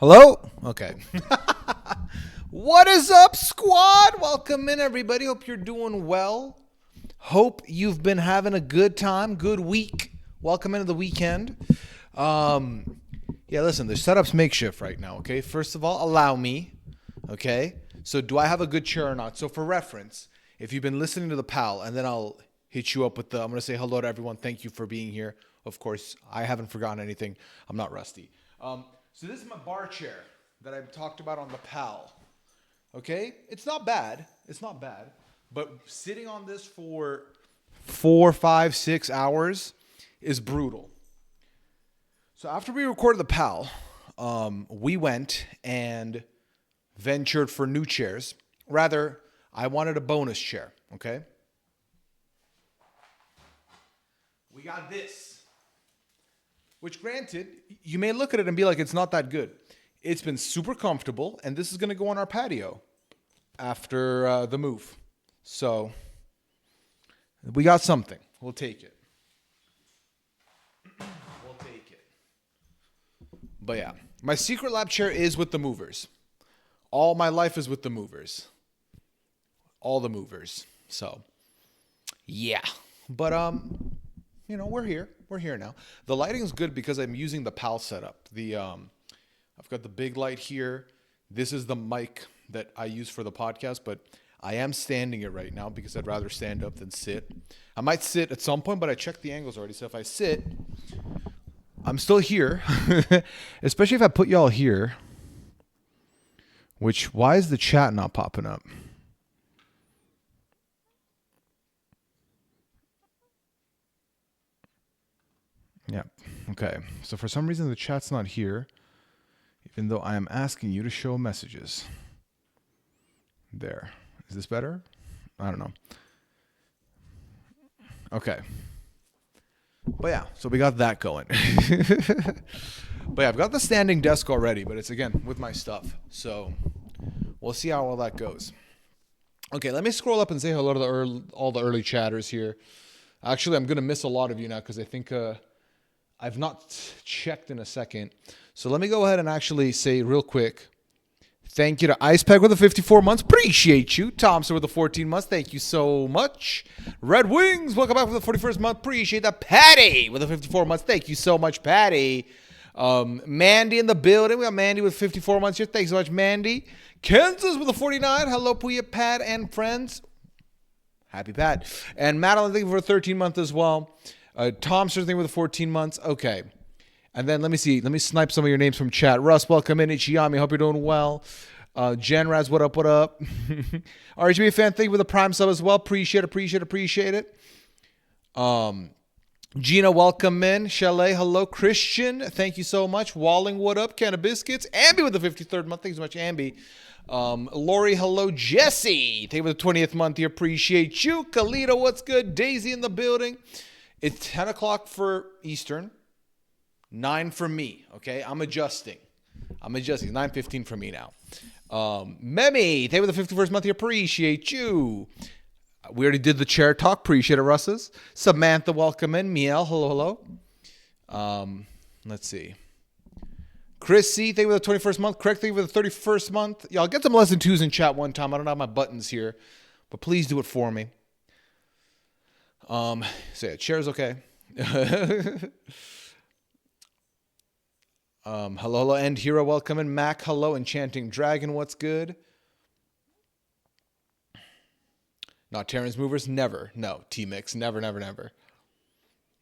Hello? Okay. What is up, squad? Welcome in, everybody. Hope you're doing well. Hope you've been having a good time, good week. Welcome into the weekend. Listen, the setup's makeshift right now, okay? First of all, allow me, okay? So do I have a good chair or not? So for reference, if you've been listening to the PAL, and then I'll hit you up with I'm going to say hello to everyone. Thank you for being here. Of course, I haven't forgotten anything. I'm not rusty. So this is my bar chair that I've talked about on the PAL. Okay? It's not bad. But sitting on this for 4, 5, 6 hours is brutal. So after we recorded the PAL, we went and ventured for new chairs. Rather, I wanted a bonus chair. Okay? We got this. Which, granted, you may look at it and be like, it's not that good. It's been super comfortable, and this is going to go on our patio after the move. So, we got something. We'll take it. But yeah, my secret lab chair is with the movers. All my life is with the movers. All the movers. So, yeah. But, we're here. We're here now. The lighting is good because I'm using the PAL setup. I've got the big light here. This is the mic that I use for the podcast, but I am standing it right now because I'd rather stand up than sit. I might sit at some point, but I checked the angles already. So if I sit, I'm still here, especially if I put y'all here, why is the chat not popping up? Yeah. Okay. So for some reason, the chat's not here, even though I am asking you to show messages. There. Is this better? I don't know. Okay. But yeah, so we got that going. But yeah, I've got the standing desk already, but it's, again, with my stuff. So we'll see how all that goes. Okay, let me scroll up and say hello to all the early chatters here. Actually, I'm going to miss a lot of you now because I think I've not checked in a second. So let me go ahead and actually say real quick, thank you to Icepeg with the 54 months. Appreciate you. Thompson with the 14 months. Thank you so much. Red Wings, welcome back with the 41st month. Appreciate that. Patty with the 54 months. Thank you so much, Patty. Mandy in the building. We got Mandy with 54 months here. Thanks so much, Mandy. Kansas with the 49. Hello, Pooya, Pat, and friends. Happy Pat. And Madeline, thank you for a 13 month as well. Thompson, thing with the 14 months. Okay. And then let me see. Let me snipe some of your names from chat. Russ, welcome in. Ichiyami, hope you're doing well. Jen Raz, what up, what up? RGB fan, thank you for the prime sub as well. Appreciate it. Gina, welcome in. Chalet, hello. Christian, thank you so much. Walling, what up? Can of Biscuits. Ambi with the 53rd month. Thanks so much, Ambi. Lori, hello. Jesse, thank you for the 20th month here. Appreciate you. Kalita, what's good? Daisy in the building. It's 10 o'clock for Eastern. 9 for me, okay? I'm adjusting. 9:15 for me now. Memi, thank you for the 51st month here. Appreciate you. We already did the chair talk. Appreciate it, Russes. Samantha, welcome in. Miel, hello. Let's see. Chris C, thank you for the 21st month. Craig, thank you for the 31st month. Y'all get some less than twos in chat one time. I don't have my buttons here, but please do it for me. So yeah, chair's okay. Hello, and Hero, welcome in. Mac, hello. Enchanting Dragon, what's good? Not Terran's Movers, never. No, T-Mix, never.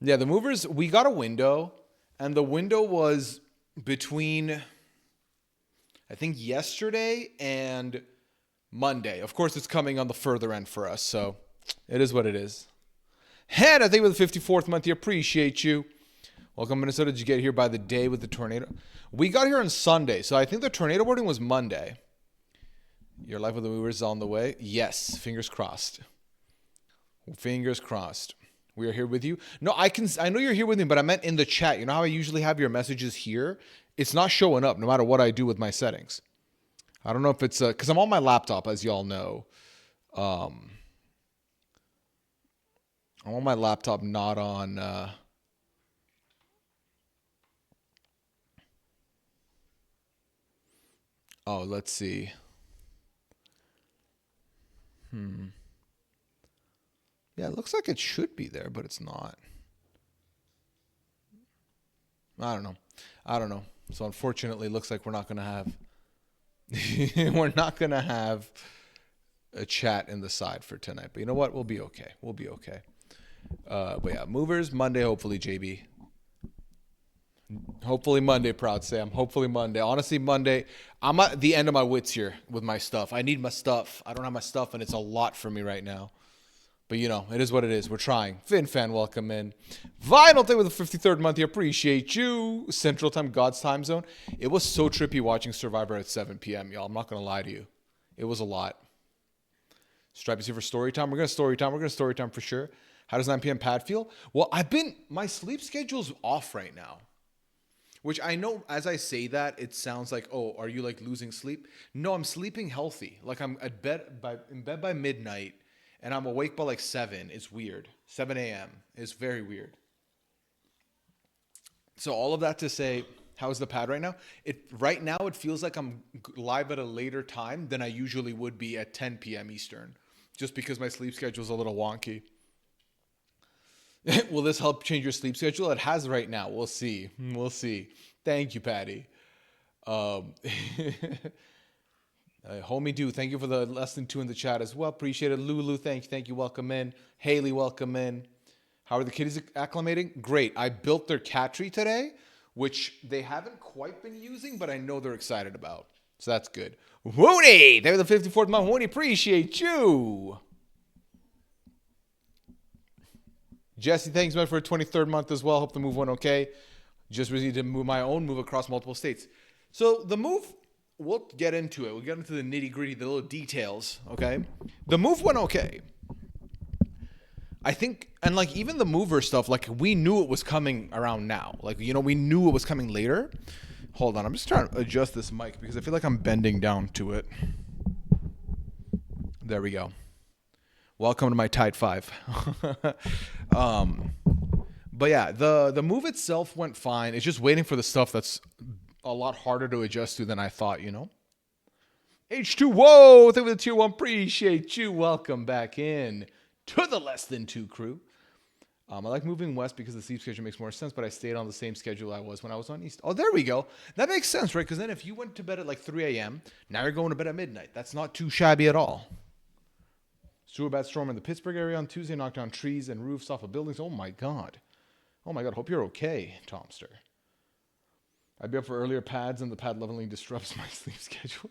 Yeah, the Movers, we got a window, and the window was between, I think, yesterday and Monday. Of course, it's coming on the further end for us, so it is what it is. Head, I think with the 54th month here, appreciate you. Welcome, Minnesota. Did you get here by the day with the tornado? We got here on Sunday, so I think the tornado warning was Monday. Your life with the movers is on the way. Yes, fingers crossed. Fingers crossed. We are here with you. No, I know you're here with me, but I meant in the chat. You know how I usually have your messages here? It's not showing up no matter what I do with my settings. I don't know if it's because I'm on my laptop, as y'all know. I'm on my laptop, not on Oh, let's see. Yeah, it looks like it should be there, but it's not. I don't know. I don't know. So unfortunately, it looks like we're not gonna have we're not gonna have a chat in the side for tonight. But you know what? We'll be okay. We'll be okay. But yeah, movers Monday. Hopefully, JB. Hopefully Monday, proud Sam. Hopefully Monday. Honestly, Monday. I'm at the end of my wits here with my stuff. I need my stuff. I don't have my stuff, and it's a lot for me right now. But you know, it is what it is. We're trying. Finn fan, welcome in. Vinyl thing with the 53rd month here. Appreciate you. Central Time, God's time zone. It was so trippy watching Survivor at 7 p.m., y'all. I'm not going to lie to you. It was a lot. Stripe is here for story time. We're going to story time. We're going to story time for sure. How does 9 p.m. pad feel? Well, my sleep schedule's off right now. Which I know as I say that, it sounds like, oh, are you like losing sleep? No, I'm sleeping healthy. Like I'm in bed by midnight. And I'm awake by like 7. It's weird. 7 a.m. is very weird. So all of that to say, how's the pad right now? Right now it feels like I'm live at a later time than I usually would be at 10 p.m. Eastern, just because my sleep schedule is a little wonky. Will this help change your sleep schedule? It has right now. We'll see. We'll see. Thank you, Patty. Homie do, thank you for the less than 2 in the chat as well. Appreciate it. Lulu, thank you. Welcome in. Haley, welcome in. How are the kitties acclimating? Great. I built their cat tree today, which they haven't quite been using, but I know they're excited about. So that's good. Woody, they're the 54th month. Woody, appreciate you. Jesse, thanks man for a 23rd month as well. Hope the move went okay. Just really to move my own move across multiple states. So the move, we'll get into it. We'll get into the nitty gritty, the little details, okay? The move went okay. I think, and like even the mover stuff, like we knew it was coming around now. Like, you know, we knew it was coming later. Hold on, I'm just trying to adjust this mic because I feel like I'm bending down to it. There we go. Welcome to my tight 5. But yeah, the move itself went fine. It's just waiting for the stuff that's a lot harder to adjust to than I thought, you know? H2, whoa, thank you for the tier 1. Appreciate you. Welcome back in to the less than 2 crew. I like moving west because the sleep schedule makes more sense, but I stayed on the same schedule I was when I was on east. Oh, there we go. That makes sense, right? Because then if you went to bed at like 3 a.m., now you're going to bed at midnight. That's not too shabby at all. Sewer bad storm in the Pittsburgh area on Tuesday, knocked down trees and roofs off of buildings. Oh my God. Oh my God. Hope you're okay, Tomster. I'd be up for earlier pads, and the pad leveling disrupts my sleep schedule.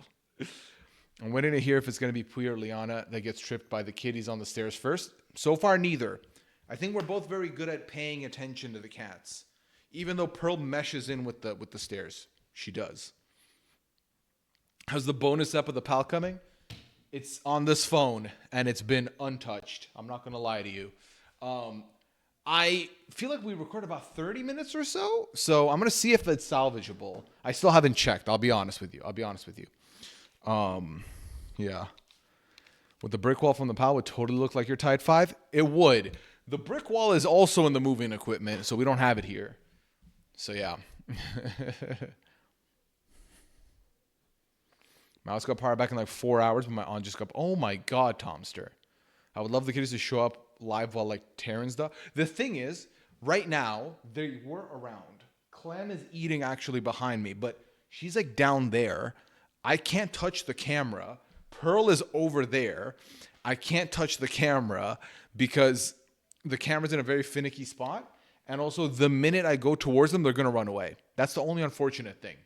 I'm waiting to hear if it's going to be Pooya or Liana that gets tripped by the kitties on the stairs first. So far, neither. I think we're both very good at paying attention to the cats. Even though Pearl meshes in with the stairs. She does. How's the bonus up of the pal coming? It's on this phone, and it's been untouched. I'm not going to lie to you. I feel like we recorded about 30 minutes or so. So I'm going to see if it's salvageable. I still haven't checked. I'll be honest with you. Yeah. Would the brick wall from the pal would totally look like your Tide 5? It would. The brick wall is also in the moving equipment, so we don't have it here. So yeah. Mouse got power back in like 4 hours, but my aunt just got... Oh my God, Tomster. I would love the kitties to show up live while like Terrence does. The thing is, right now, they were around. Clem is eating actually behind me, but she's like down there. I can't touch the camera. Pearl is over there. I can't touch the camera because the camera's in a very finicky spot. And also, the minute I go towards them, they're going to run away. That's the only unfortunate thing.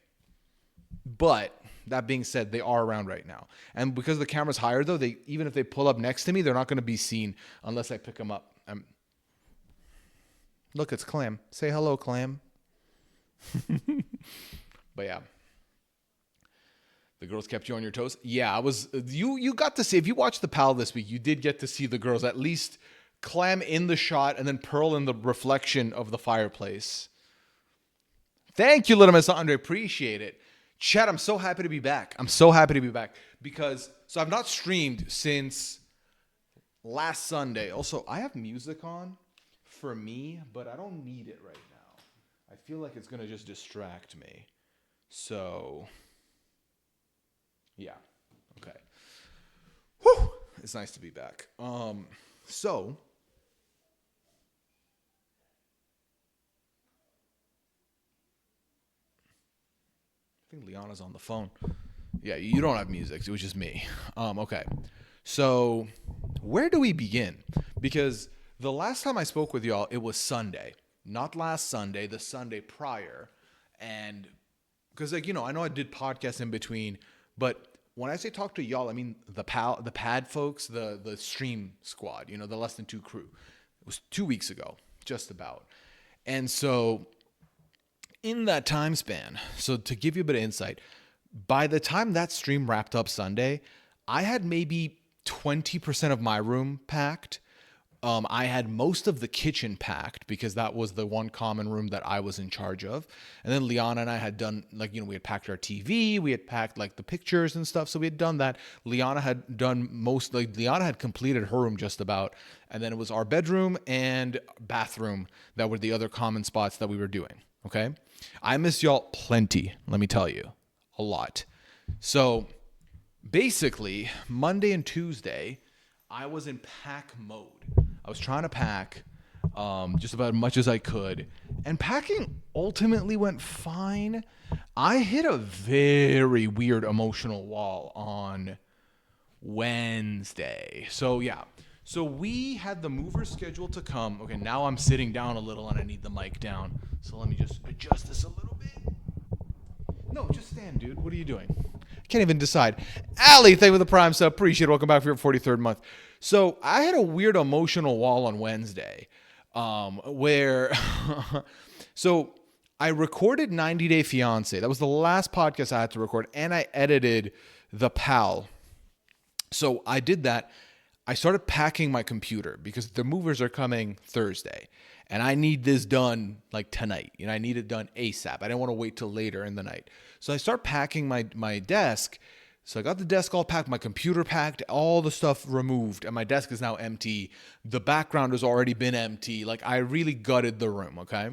But that being said, they are around right now. And because the camera's higher, though, even if they pull up next to me, they're not going to be seen unless I pick them up. Look, it's Clam. Say hello, Clam. But yeah. The girls kept you on your toes? Yeah, I was. You got to see, if you watched the PAL this week, you did get to see the girls, at least Clam in the shot and then Pearl in the reflection of the fireplace. Thank you, Little Miss Andre. Appreciate it. Chat, I'm so happy to be back. Because, so I've not streamed since last Sunday. Also, I have music on for me, but I don't need it right now. I feel like it's going to just distract me. So... Yeah. Okay. Whew. It's nice to be back. So I think Liana's on the phone. Yeah, you don't have music. It was just me. Okay. So where do we begin? Because the last time I spoke with y'all, it was Sunday. Not last Sunday, the Sunday prior. And because, like, I know I did podcasts in between, but when I say talk to y'all, I mean the pad folks, the stream squad, the less than two crew. It was 2 weeks ago, just about. And so in that time span, so to give you a bit of insight, by the time that stream wrapped up Sunday, I had maybe 20% of my room packed. I had most of the kitchen packed because that was the one common room that I was in charge of. And then Liana and I had done, we had packed our TV, we had packed the pictures and stuff. So we had done that. Liana had done Liana had completed her room just about. And then it was our bedroom and bathroom that were the other common spots that we were doing. Okay. I miss y'all plenty. Let me tell you, a lot. So basically Monday and Tuesday, I was in pack mode. I was trying to pack just about as much as I could. And packing ultimately went fine. I hit a very weird emotional wall on Wednesday. So, yeah. So we had the movers scheduled to come. Okay, now I'm sitting down a little and I need the mic down. So let me just adjust this a little bit. No, just stand, dude. What are you doing? Can't even decide. Allie, thank you for the prime sub. Appreciate it. Welcome back for your 43rd month. So I had a weird emotional wall on Wednesday where so I recorded 90 Day Fiance. That was the last podcast I had to record, and I edited the PAL. So I did that. I started packing my computer because the movers are coming Thursday, and I need this done tonight. I need it done ASAP. I didn't want to wait till later in the night. So I start packing my desk. So I got the desk all packed, my computer packed, all the stuff removed, and my desk is now empty. The background has already been empty. I really gutted the room, okay?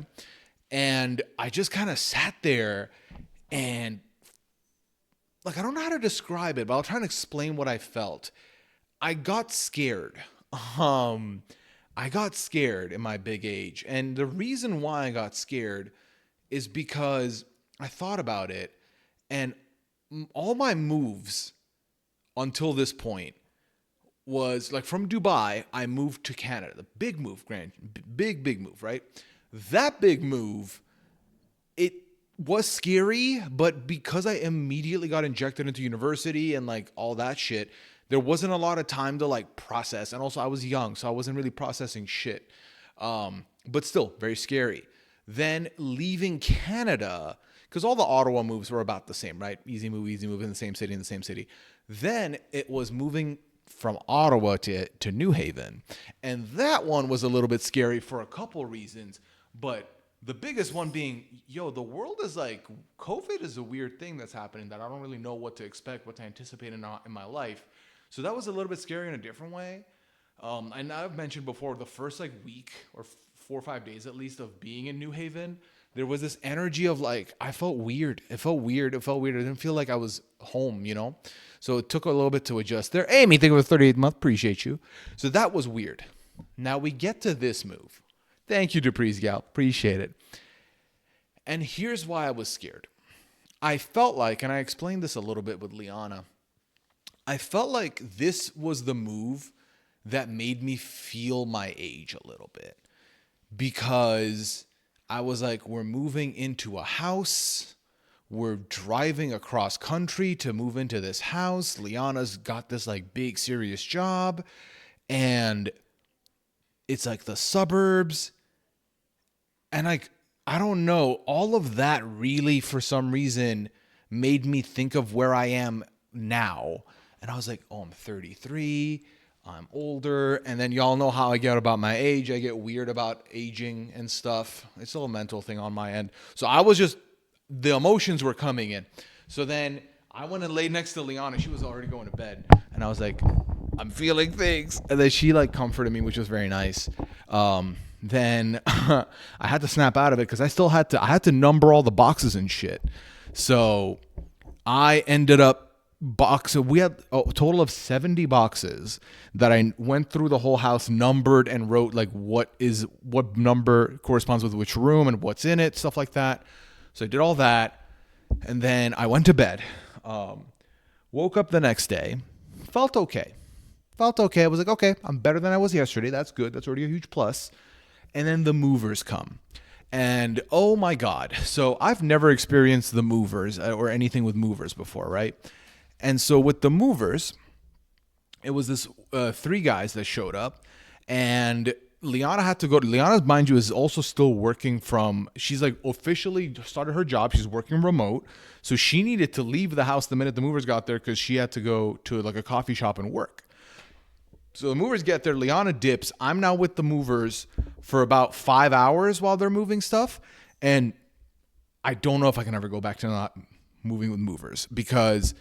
And I just kind of sat there and I don't know how to describe it, but I'll try and explain what I felt. I got scared. I got scared in my big age. And the reason why I got scared is because I thought about it, and all my moves until this point was from Dubai, I moved to Canada. The big move, big move, right? That big move, it was scary, but because I immediately got injected into university and all that shit, there wasn't a lot of time to process. And also I was young, so I wasn't really processing shit. But still very scary. Then leaving Canada, because all the Ottawa moves were about the same, right? Easy move in the same city. Then it was moving from Ottawa to New Haven. And that one was a little bit scary for a couple reasons. But the biggest one being, the world is COVID is a weird thing that's happening that I don't really know what to expect, what to anticipate in my life. So that was a little bit scary in a different way. And I've mentioned before, the first week or 4 or 5 days at least of being in New Haven, there was this energy of I felt weird. It felt weird. I didn't feel like I was home, So it took a little bit to adjust there. Amy, thank you for the 38th month. Appreciate you. So that was weird. Now we get to this move. Thank you, Dupree's Gal. Appreciate it. And here's why I was scared. I felt and I explained this a little bit with Liana, I felt like this was the move that made me feel my age a little bit, because I was we're moving into a house. We're driving across country to move into this house. Liana's got this big serious job, and it's the suburbs. And I don't know, all of that really for some reason made me think of where I am now. And I was I'm 33, I'm older, and then y'all know how I get about my age. I get weird about aging and stuff. It's a little mental thing on my end. So I was the emotions were coming in. So then I went and laid next to Liana. She was already going to bed. And I was I'm feeling things. And then she comforted me, which was very nice. Then I had to snap out of it because I had to number all the boxes and shit. So I ended up box. We had a total of 70 boxes that I went through the whole house, numbered, and wrote like what number corresponds with which room and what's in it, stuff like that. So I did all that, and then I went to bed. Woke up the next day, felt okay. I was like, okay, I'm better than I was yesterday. That's good. That's already a huge plus. And then the movers come. And oh my God. So I've never experienced the movers or anything with movers before, right? And so with the movers, it was this 3 guys that showed up, and Liana had to go. Liana, mind you, is also still working from. She's like officially started her job. She's working remote, so she needed to leave the house the minute the movers got there because she had to go to like a coffee shop and work. So the movers get there. Liana dips. I'm now with the movers for about 5 hours while they're moving stuff, and I don't know if I can ever go back to not moving with movers because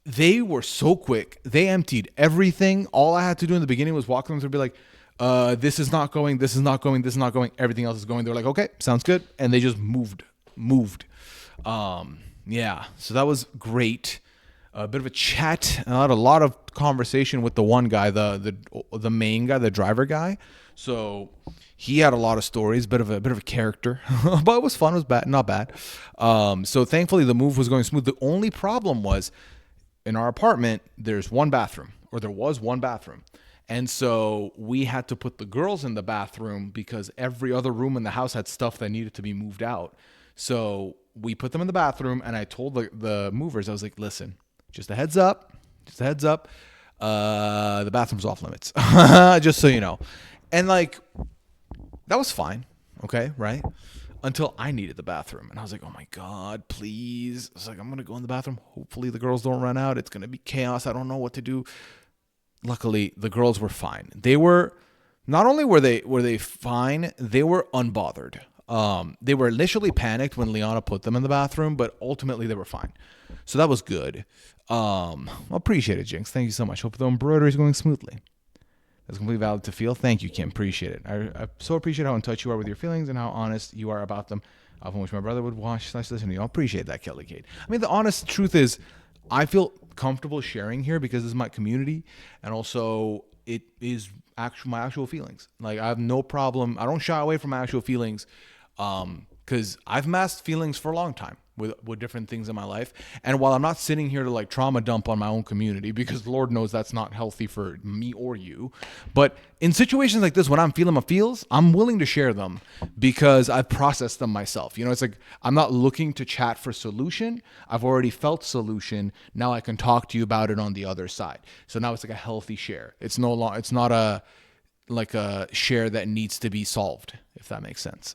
they were so quick. They emptied everything. All I had to do in the beginning was walk them through and be like, this is not going, this is not going, this is not going, everything else is going. They're like, okay, sounds good. And they just moved. Yeah, so that was great. A bit of a chat. I had a lot of conversation with the one guy, the main guy, the driver guy. So he had a lot of stories, bit of a character, but it was fun. It was not bad. So thankfully the move was going smooth. The only problem was, in our apartment, there was one bathroom. And so we had to put the girls in the bathroom because every other room in the house had stuff that needed to be moved out. So we put them in the bathroom, and I told the movers, I was like, listen, just a heads up, the bathroom's off limits, just so you know. And like, that was fine. Okay. Right. Until I needed the bathroom. And I was like, oh my God, please. I was like, I'm going to go in the bathroom. Hopefully the girls don't run out. It's going to be chaos. I don't know what to do. Luckily, the girls were fine. They were, not only were they fine, they were unbothered. They were initially panicked when Liana put them in the bathroom, but ultimately they were fine. So that was good. Appreciate it, Jinx. Thank you so much. Hope the embroidery is going smoothly. That's completely valid to feel. Thank you, Kim. Appreciate it. I so appreciate how in touch you are with your feelings and how honest you are about them. I often wish my brother would watch/listen to you. I appreciate that, Kelly Kate. I mean, the honest truth is, I feel comfortable sharing here because this is my community, and also it is my actual feelings. Like, I have no problem. I don't shy away from my actual feelings, because I've masked feelings for a long time with different things in my life. And while I'm not sitting here to like trauma dump on my own community, because Lord knows that's not healthy for me or you, but in situations like this, when I'm feeling my feels, I'm willing to share them because I've processed them myself. You know, it's like, I'm not looking to chat for solution. I've already felt solution. Now I can talk to you about it on the other side. So now it's like a healthy share. It's not a share that needs to be solved, if that makes sense.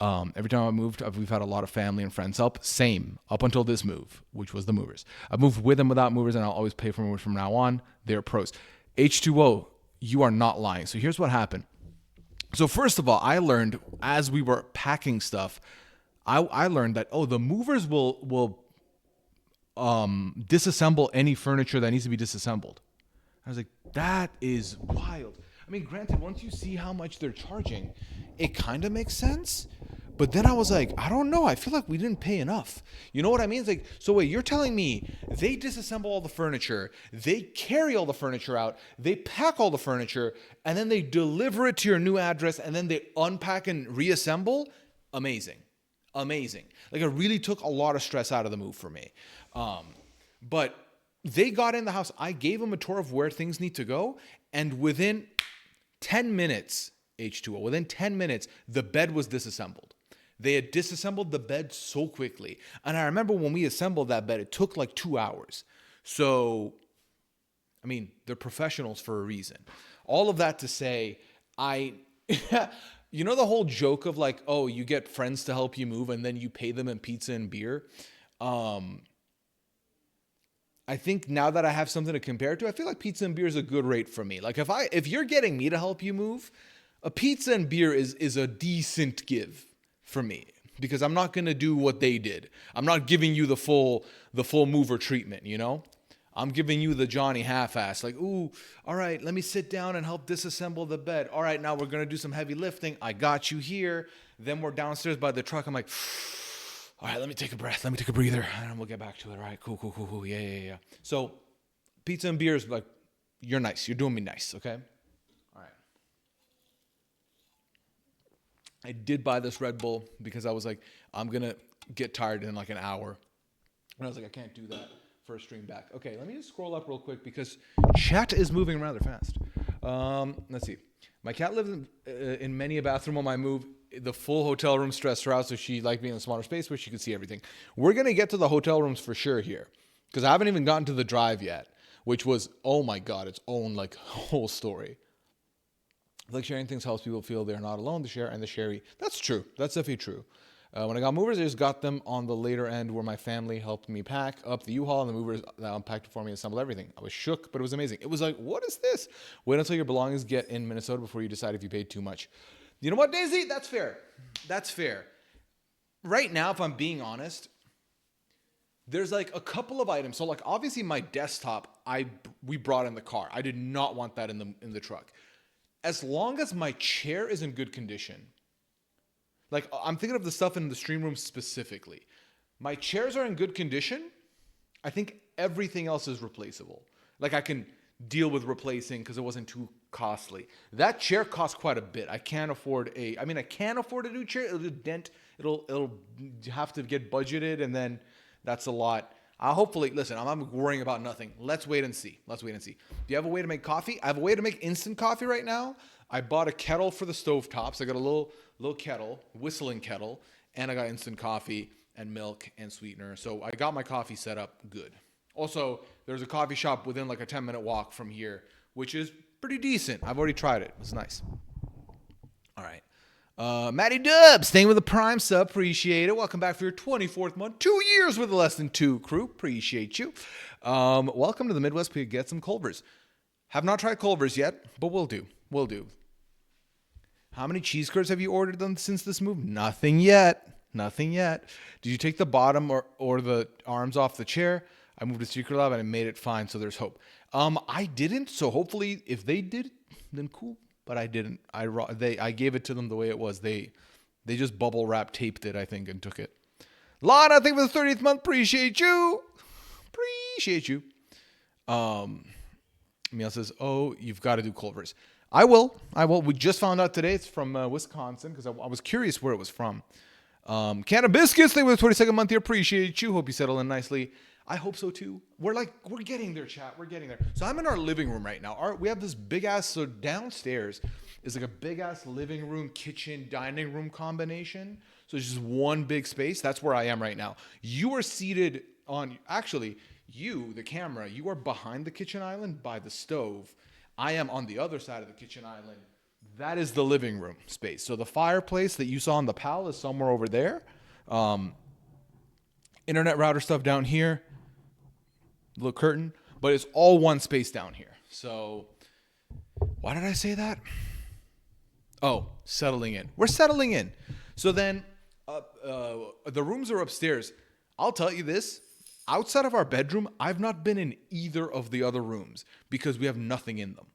Every time I moved, we've had a lot of family and friends help. Same up until this move, which was the movers. I've moved with and without movers, and I'll always pay for movers from now on. They're pros. H2O, you are not lying. So here's what happened. So first of all, I learned as we were packing stuff, I learned that, the movers will disassemble any furniture that needs to be disassembled. I was like, that is wild. I mean, granted, once you see how much they're charging, it kind of makes sense. But then I was like, I don't know. I feel like we didn't pay enough. You know what I mean? It's like, so wait, you're telling me they disassemble all the furniture, they carry all the furniture out, they pack all the furniture, and then they deliver it to your new address, and then they unpack and reassemble? Amazing. Like, it really took a lot of stress out of the move for me. But they got in the house. I gave them a tour of where things need to go, and within 10 minutes, H2O, within 10 minutes, the bed was disassembled. They had disassembled the bed so quickly. And I remember when we assembled that bed, it took like 2 hours. So, I mean, they're professionals for a reason. All of that to say, you know the whole joke of like, oh, you get friends to help you move and then you pay them in pizza and beer? I think now that I have something to compare to, I feel like pizza and beer is a good rate for me. Like, if you're getting me to help you move, a pizza and beer is a decent give for me, because I'm not going to do what they did. I'm not giving you the full mover treatment, you know? I'm giving you the Johnny half-ass, like, ooh, all right, let me sit down and help disassemble the bed. All right, now we're going to do some heavy lifting. I got you here. Then we're downstairs by the truck. I'm like, All right, let me take a breath. Let me take a breather, and we'll get back to it. All right, cool. Yeah. So, pizza and beers, like, you're nice. You're doing me nice, okay? All right. I did buy this Red Bull because I was like, I'm going to get tired in like an hour. And I was like, I can't do that for a stream back. Okay, let me just scroll up real quick because chat is moving rather fast. Let's see. My cat lives in many a bathroom on my move. The full hotel room stressed her out, so she liked being in a smaller space where she could see everything. We're going to get to the hotel rooms for sure here because I haven't even gotten to the drive yet, which was, oh my God, its own like whole story. Like sharing things helps people feel they're not alone. The share and the sherry. That's true. That's definitely true. When I got movers, I just got them on the later end where my family helped me pack up the U-Haul and the movers unpacked it for me and assembled everything. I was shook, but it was amazing. It was like, what is this? Wait until your belongings get in Minnesota before you decide if you paid too much. You know what, Daisy? That's fair. That's fair. Right now, if I'm being honest, there's like a couple of items. So like obviously my desktop, we brought in the car. I did not want that in the truck. As long as my chair is in good condition. Like, I'm thinking of the stuff in the stream room specifically. My chairs are in good condition. I think everything else is replaceable. Like, I can deal with replacing because it wasn't too costly. That chair costs quite a bit. I can't afford I can afford a new chair. It'll dent. It'll have to get budgeted, and then that's a lot. Hopefully, listen, I'm worrying about nothing. Let's wait and see. Do you have a way to make coffee? I have a way to make instant coffee right now. I bought a kettle for the stovetops. I got a little kettle, whistling kettle, and I got instant coffee and milk and sweetener. So I got my coffee set up good. Also, there's a coffee shop within like a 10-minute walk from here, which is pretty decent. I've already tried it. It's nice. All right. Matty Dubs, staying with the Prime sub. Appreciate it. Welcome back for your 24th month. 2 years with the Less Than 2 crew. Appreciate you. Welcome to the Midwest. We get some Culvers. Have not tried Culvers yet, but we'll do. How many cheese curds have you ordered them since this move? Nothing yet. Did you take the bottom or the arms off the chair? I moved to Secret Lab and I made it fine, so there's hope. I didn't, so hopefully if they did, then cool. But I didn't. I gave it to them the way it was. They just bubble wrap taped it, I think, and took it. Lana, thank you for the 30th month. Appreciate you. Emil says, oh, you've got to do Culver's. I will. We just found out today it's from Wisconsin because I was curious where it was from. Can of Biscuits, thank you for the 22nd month here. Appreciate you. Hope you settle in nicely. I hope so too. We're getting there, chat. We're getting there. So I'm in our living room right now. We have this big ass, so downstairs is like a big ass living room, kitchen, dining room combination. So it's just one big space. That's where I am right now. You are seated on, actually, the camera, you are behind the kitchen island by the stove. I am on the other side of the kitchen island. That is the living room space. So the fireplace that you saw on the PAL is somewhere over there. Internet router stuff down here. Little curtain, but it's all one space down here. So why did I say that? Oh, settling in. We're settling in. So then the rooms are upstairs. I'll tell you this. Outside of our bedroom, I've not been in either of the other rooms because we have nothing in them.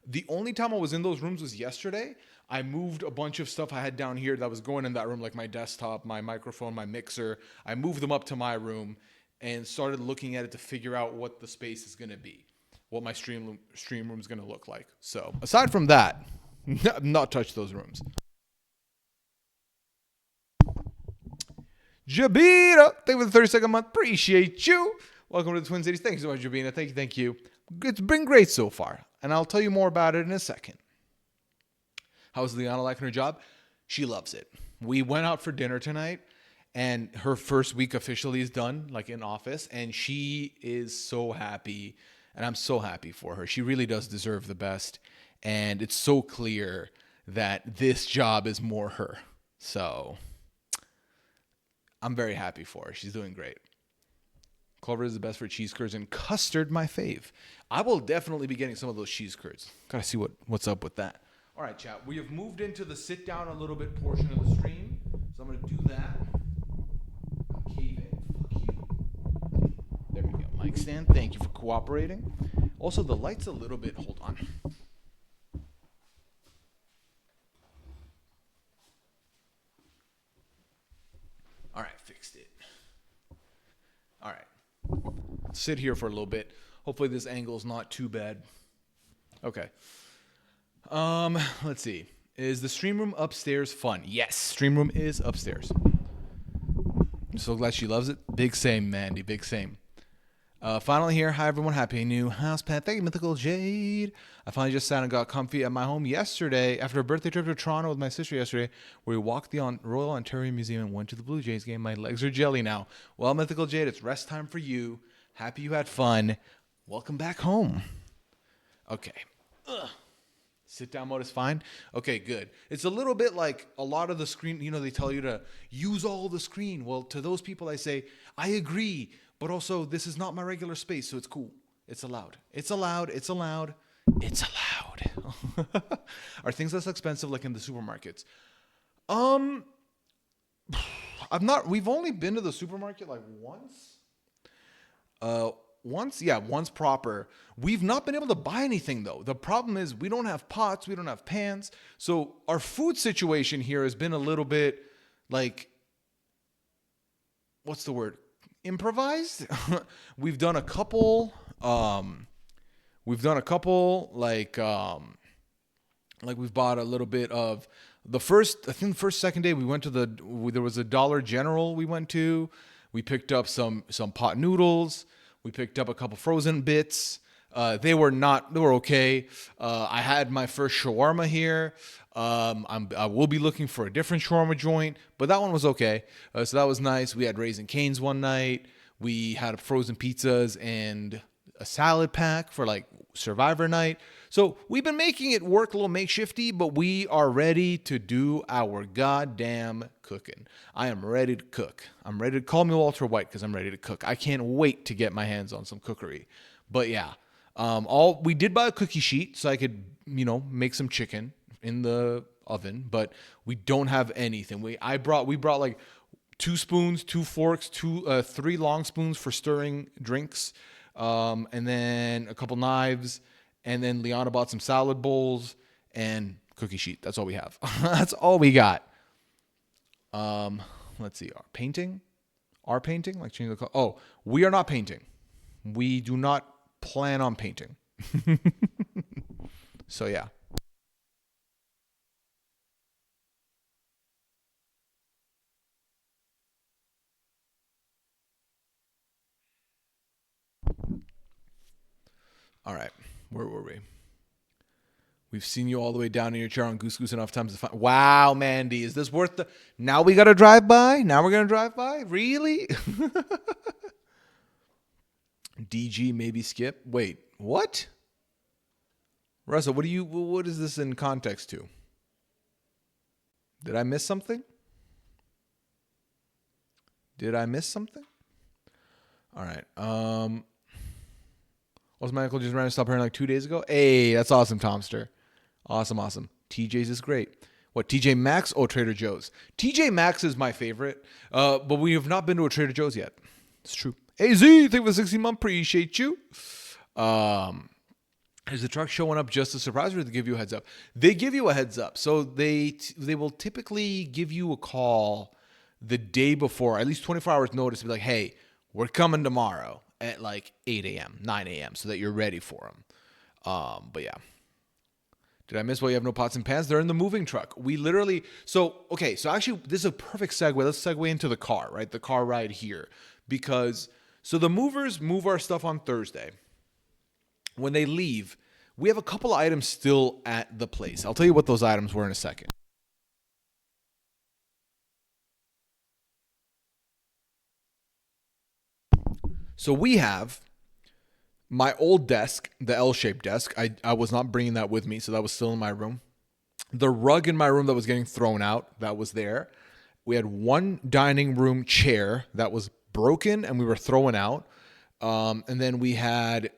The only time I was in those rooms was yesterday. I moved a bunch of stuff I had down here that was going in that room, like my desktop, my microphone, my mixer. I moved them up to my room and started looking at it to figure out what the space is going to be, what my stream room is going to look like. So aside from that, not touch those rooms. Jabina, thank you for the 32nd month. Appreciate you. Welcome to the Twin Cities. Thank you so much, Jabina. Thank you. It's been great so far, and I'll tell you more about it in a second. How's Liana liking her job? She loves it. We went out for dinner tonight, and her first week officially is done, like in office, and she is so happy, and I'm so happy for her. She really does deserve the best, and it's so clear that this job is more her. So I'm very happy for her. She's doing great. Clover is the best for cheese curds, and custard, my fave. I will definitely be getting some of those cheese curds. Gotta see what's up with that. All right, chat. We have moved into the sit down a little bit portion of the stream, so I'm gonna do that. Cave in. Fuck you. There we go. Mic stand. Thank you for cooperating. Also, the light's a little bit. Hold on. All right, fixed. fixed it. All right. Sit here for a little bit. Hopefully this angle is not too bad. Okay. Let's see. Is the stream room upstairs fun? Yes, stream room is upstairs. I'm so glad she loves it. Big same, Mandy. Big same. Finally here. Hi, everyone. Happy new house pet. Thank you, Mythical Jade. I finally just sat and got comfy at my home yesterday after a birthday trip to Toronto with my sister yesterday, where we walked the Royal Ontario Museum and went to the Blue Jays game. My legs are jelly now. Well, Mythical Jade, it's rest time for you. Happy you had fun. Welcome back home. Okay. Ugh. Sit down mode is fine. Okay, good. It's a little bit like a lot of the screen, they tell you to use all the screen. Well, to those people, I say, I agree, but also this is not my regular space, so it's cool. It's allowed. It's allowed. It's allowed. It's allowed. Are things less expensive like in the supermarkets? We've only been to the supermarket like once. Once proper. We've not been able to buy anything though. The problem is we don't have pots, we don't have pans. So our food situation here has been a little bit like, what's the word? Improvised. We've done a couple like we've bought a little bit of the first second day we went to there was a Dollar General we went to. We picked up some pot noodles. We picked up a couple frozen bits. They were okay. I had my first shawarma here. I will be looking for a different shawarma joint, but that one was okay. So that was nice. We had Raising Cane's one night. We had frozen pizzas and a salad pack for like Survivor night. So we've been making it work a little makeshifty, but we are ready to do our goddamn cooking. I am ready to cook. I'm ready to call me Walter White because I'm ready to cook. I can't wait to get my hands on some cookery. But yeah, we did buy a cookie sheet so I could, make some chicken in the oven, but we don't have anything. We brought like 2 spoons, 2 forks, 3 long spoons for stirring drinks, and then a couple knives. And then Liana bought some salad bowls and cookie sheet. That's all we have. That's all we got. Let's see. Our painting? Like changing the color. Oh, we are not painting. We do not plan on painting. So yeah. All right. Where were we? We've seen you all the way down in your chair on Goose Goose enough times to find. Wow, Mandy, is this worth the? Now we got to drive by? Now we're going to drive by? Really? DG, maybe skip. Wait, what? Russell, what is this in context to? Did I miss something? All right. Was my uncle just ran to stop her like 2 days ago? Hey, that's awesome, Tomster. Awesome. TJ's is great. What, TJ Maxx or Trader Joe's? TJ Maxx is my favorite, but we have not been to a Trader Joe's yet. It's true. Hey, Z, thank you for 16 months. Appreciate you. Is the truck showing up just to surprise or to give you a heads up? They give you a heads up. So they will typically give you a call the day before, at least 24 hours notice, to be like, hey, we're coming tomorrow at like 8 a.m., 9 a.m., so that you're ready for them. But yeah. Did I miss why you have no pots and pans? They're in the moving truck. We literally, so actually this is a perfect segue. Let's segue into the car, right? The car ride here. Because, so the movers move our stuff on Thursday. When they leave, we have a couple items still at the place. I'll tell you what those items were in a second. So we have my old desk, the L-shaped desk. I was not bringing that with me, so that was still in my room. The rug in my room that was getting thrown out, that was there. We had one dining room chair that was broken and we were throwing out. And then we had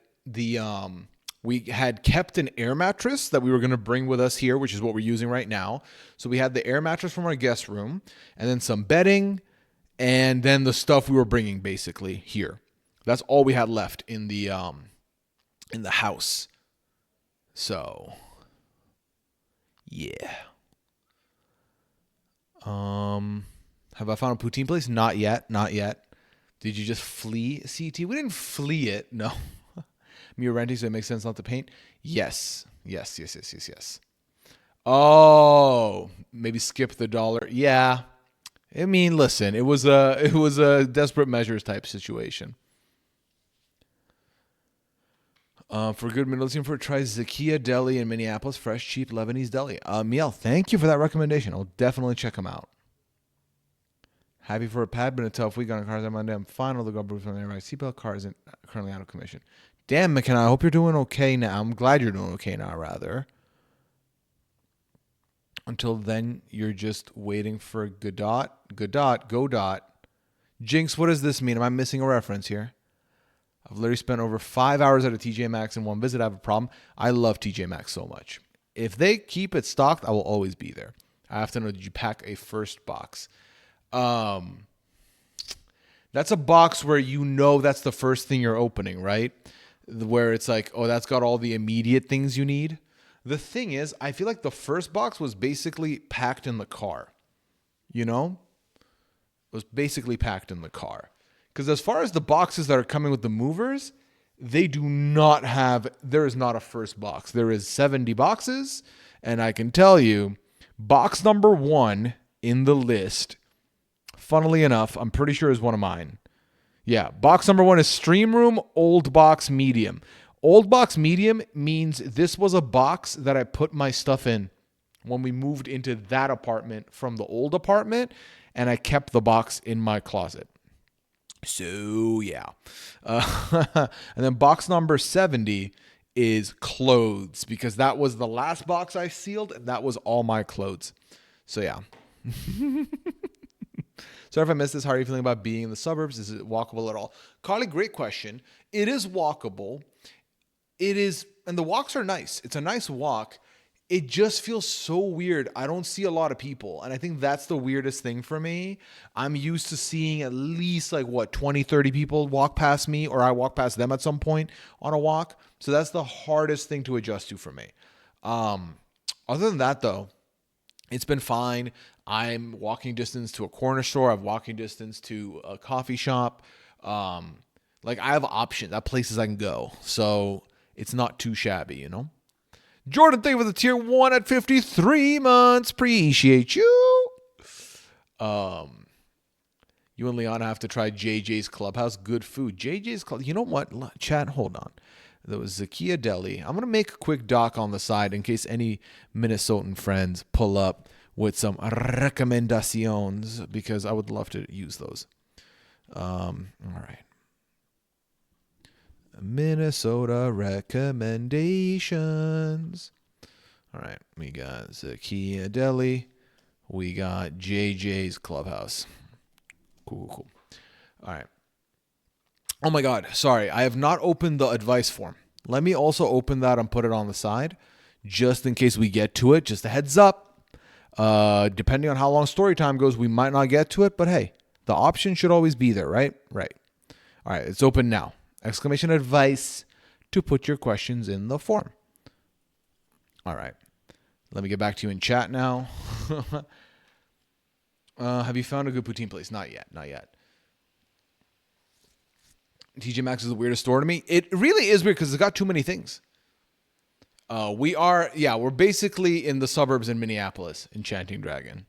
we had kept an air mattress that we were going to bring with us here, which is what we're using right now. So we had the air mattress from our guest room and then some bedding and then the stuff we were bringing basically here. That's all we had left in the house. So, yeah. How Have I found a poutine place? Not yet. Not yet. Did you just flee CT? We didn't flee it. No. Me renting, so it makes sense not to paint. Yes. Yes. Yes. Yes. Yes. Yes. Oh, maybe skip the dollar. Yeah. I mean, listen, it was a desperate measures type situation. For good Middle Eastern food, try Zakia Deli in Minneapolis. Fresh, cheap Lebanese deli. Miel, thank you for that recommendation. I'll definitely check them out. Happy for a pad, been a tough week on cars on Monday. I'm fine. All the garbage from the air. Seatbelt car isn't currently out of commission. Damn, McKenna, I hope you're doing okay now. I'm glad you're doing okay now, rather. Until then, you're just waiting for Godot. Jinx, what does this mean? Am I missing a reference here? I've literally spent over 5 hours at a TJ Maxx in one visit. I have a problem. I love TJ Maxx so much. If they keep it stocked, I will always be there. I have to know, did you pack a first box? That's a box where you know that's the first thing you're opening, right? Where it's like, oh, that's got all the immediate things you need. The thing is, I feel like the first box was basically packed in the car. You know? It was basically packed in the car. Because as far as the boxes that are coming with the movers, they do not have, there is not a first box. There is 70 boxes. And I can tell you, box number 1 in the list, funnily enough, I'm pretty sure is one of mine. Yeah, box number 1 is Stream Room Old Box Medium. Old Box Medium means this was a box that I put my stuff in when we moved into that apartment from the old apartment, and I kept the box in my closet. So, yeah. And then box number 70 is clothes, because that was the last box I sealed, and that was all my clothes. So, yeah. Sorry if I missed this. How are you feeling about being in the suburbs? Is it walkable at all? Carly, great question. It is walkable. It is, and the walks are nice. It's a nice walk. It just feels so weird. I don't see a lot of people. And I think that's the weirdest thing for me. I'm used to seeing at least 20, 30 people walk past me, or I walk past them at some point on a walk. So that's the hardest thing to adjust to for me. Other than that, though, it's been fine. I'm walking distance to a corner store. I'm walking distance to a coffee shop. I have options. I have places I can go. So it's not too shabby, you know? Jordan, thank you for the tier 1 at 53 months. Appreciate you. You and Leon have to try JJ's Clubhouse. Good food. JJ's Club. You know what? Chat, hold on. There was Zakia Deli. I'm going to make a quick doc on the side in case any Minnesotan friends pull up with some recommendations, because I would love to use those. All right. Minnesota recommendations. All right. We got Zakia Deli. We got JJ's Clubhouse. Cool. All right. Oh my God. Sorry. I have not opened the advice form. Let me also open that and put it on the side just in case we get to it. Just a heads up. Depending on how long story time goes, we might not get to it, but hey, the option should always be there, right? Right. All right. It's open now. Exclamation advice to put your questions in the form. All right. Let me get back to you in chat now. Have you found a good poutine place? Not yet. TJ Maxx is the weirdest store to me. It really is weird because it's got too many things. We're basically in the suburbs in Minneapolis, Enchanting Dragon.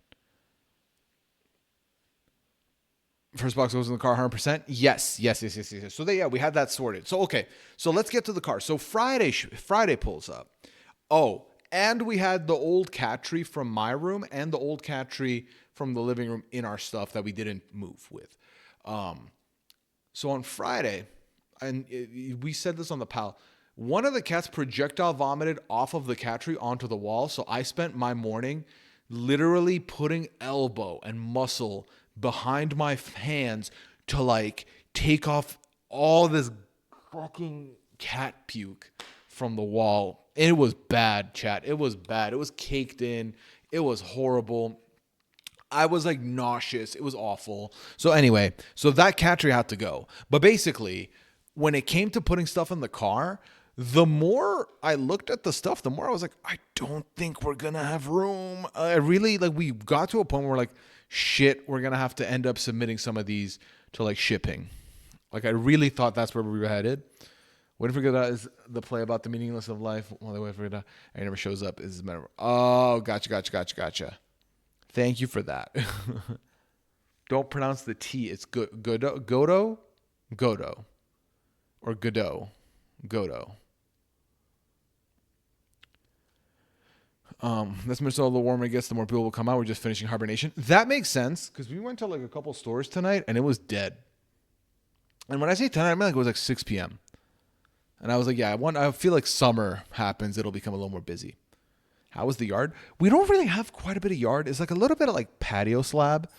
First box goes in the car 100%? Yes. So we had that sorted. So, okay. So let's get to the car. So Friday pulls up. Oh, and we had the old cat tree from my room and the old cat tree from the living room in our stuff that we didn't move with. So on Friday, and we said this on the PAL, one of the cats projectile vomited off of the cat tree onto the wall. So I spent my morning literally putting elbow and muscle behind my hands to take off all this fucking cat puke from the wall. It was bad, chat. It was bad. It was caked in. It was horrible. I was nauseous. It was awful. So anyway, that cat tree had to go. But basically, when it came to putting stuff in the car, the more I looked at the stuff, the more I was like, I don't think we're going to have room. I really, we got to a point where we're like, shit, we're going to have to end up submitting some of these to like shipping. Like I really thought that's where we were headed. Waiting for Godot is the play about the meaningless of life. While they wait for Godot, and he never shows up. Is memorable. Oh, gotcha. Thank you for that. Don't pronounce the T. It's Godot, or Godot. This much so the warmer it gets, the more people will come out. We're just finishing hibernation. That makes sense because we went to like a couple stores tonight and it was dead. And when I say tonight, I mean like it was like 6 p.m. And I was like, yeah, I feel like summer happens. It'll become a little more busy. How was the yard? We don't really have quite a bit of yard. It's like a little bit of like patio slab.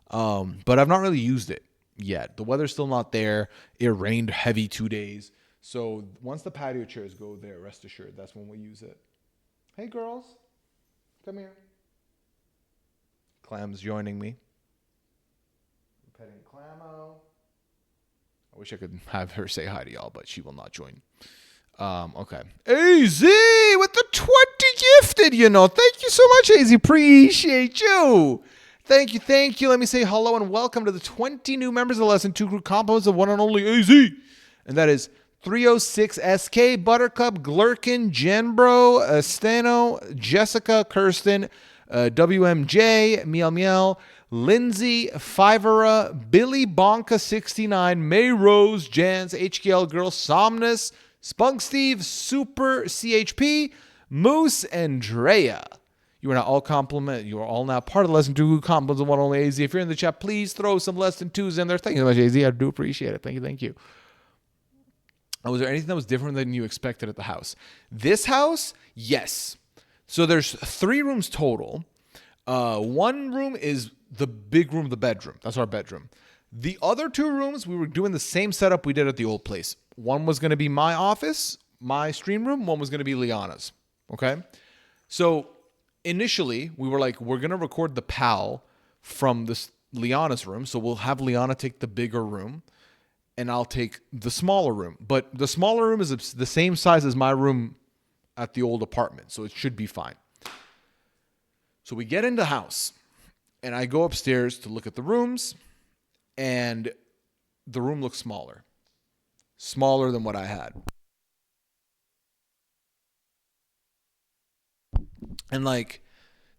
But I've not really used it yet. The weather's still not there. It rained heavy 2 days. So once the patio chairs go there, rest assured, that's when we use it. Hey, girls. Come here. Clam's joining me. I'm petting Clamo. I wish I could have her say hi to y'all, but she will not join. Okay. AZ with the 20 gifted, you know. Thank you so much, AZ. Appreciate you. Thank you. Let me say hello and welcome to the 20 new members of the Lesson 2 group composed of one and only AZ. And that is 306SK, Buttercup, Glurkin, Jenbro, Stano, Jessica, Kirsten, WMJ, Miel, Lindsay, Fivera, Billy Bonka 69, May Rose, Jans, HKL Girl, Somnus, Spunk Steve, Super CHP, Moose, and Drea. You are now all compliment. You are all now part of the Lesson 2 compliments of one only AZ. If you're in the chat, please throw some Lesson 2s in there. Thank you so much, AZ. I do appreciate it. Thank you. Was there anything that was different than you expected at the house? This house, yes. So there's 3 rooms total. One room is the big room, the bedroom. That's our bedroom. The other 2 rooms, we were doing the same setup we did at the old place. One was going to be my office, my stream room. One was going to be Liana's. Okay? So initially, we were like, we're going to record the PAL from this Liana's room. So we'll have Liana take the bigger room. And I'll take the smaller room. But the smaller room is the same size as my room at the old apartment. So it should be fine. So we get in the house. And I go upstairs to look at the rooms. And the room looks smaller. Smaller than what I had. And like,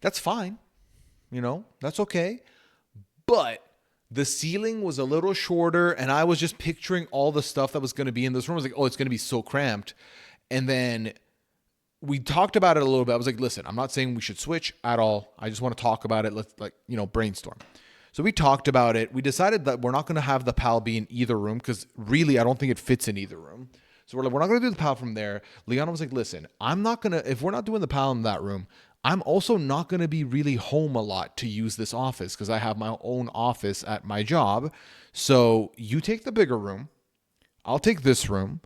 that's fine. You know, that's okay. But the ceiling was a little shorter, and I was just picturing all the stuff that was going to be in this room. I was like, oh, it's going to be so cramped. And then we talked about it a little bit. I was like, listen, I'm not saying we should switch at all. I just want to talk about it. Let's brainstorm. So we talked about it. We decided that we're not going to have the PAL be in either room because really I don't think it fits in either room. So we're like, we're not going to do the PAL from there. Liana was like, listen, if we're not doing the PAL in that room, I'm also not going to be really home a lot to use this office because I have my own office at my job. So you take the bigger room, I'll take this room,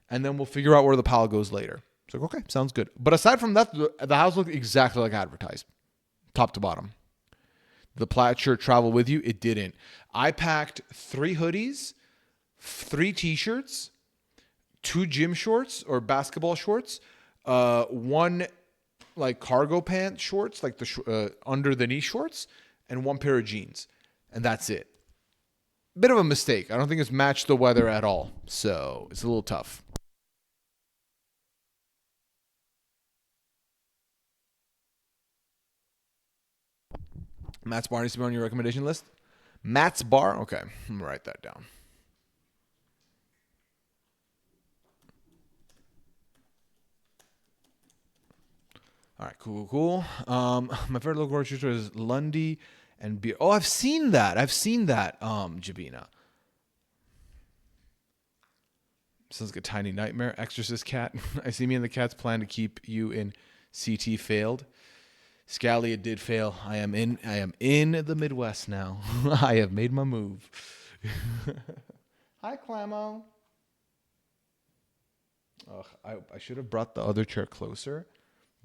and then we'll figure out where the PAL goes later. It's like, okay, sounds good. But aside from that, the house looked exactly like advertised, top to bottom. The plaid shirt travel with you? It didn't. I packed 3 hoodies, 3 t-shirts, 2 gym shorts or basketball shorts, 1 like cargo pant shorts, like the under the knee shorts, and 1 pair of jeans. And that's it. Bit of a mistake. I don't think it's matched the weather at all. So it's a little tough. Matt's Bar needs to be on your recommendation list. Matt's Bar? Okay. I'm going to write that down. All right, cool. My favorite local grocery store is Lundy and beer. Oh, I've seen that, Jabina. Sounds like a tiny nightmare. Exorcist cat. I see me and the cat's plan to keep you in CT failed. Scally, it did fail. I am in the Midwest now. I have made my move. Hi, Clamo. Ugh, I should have brought the other chair closer.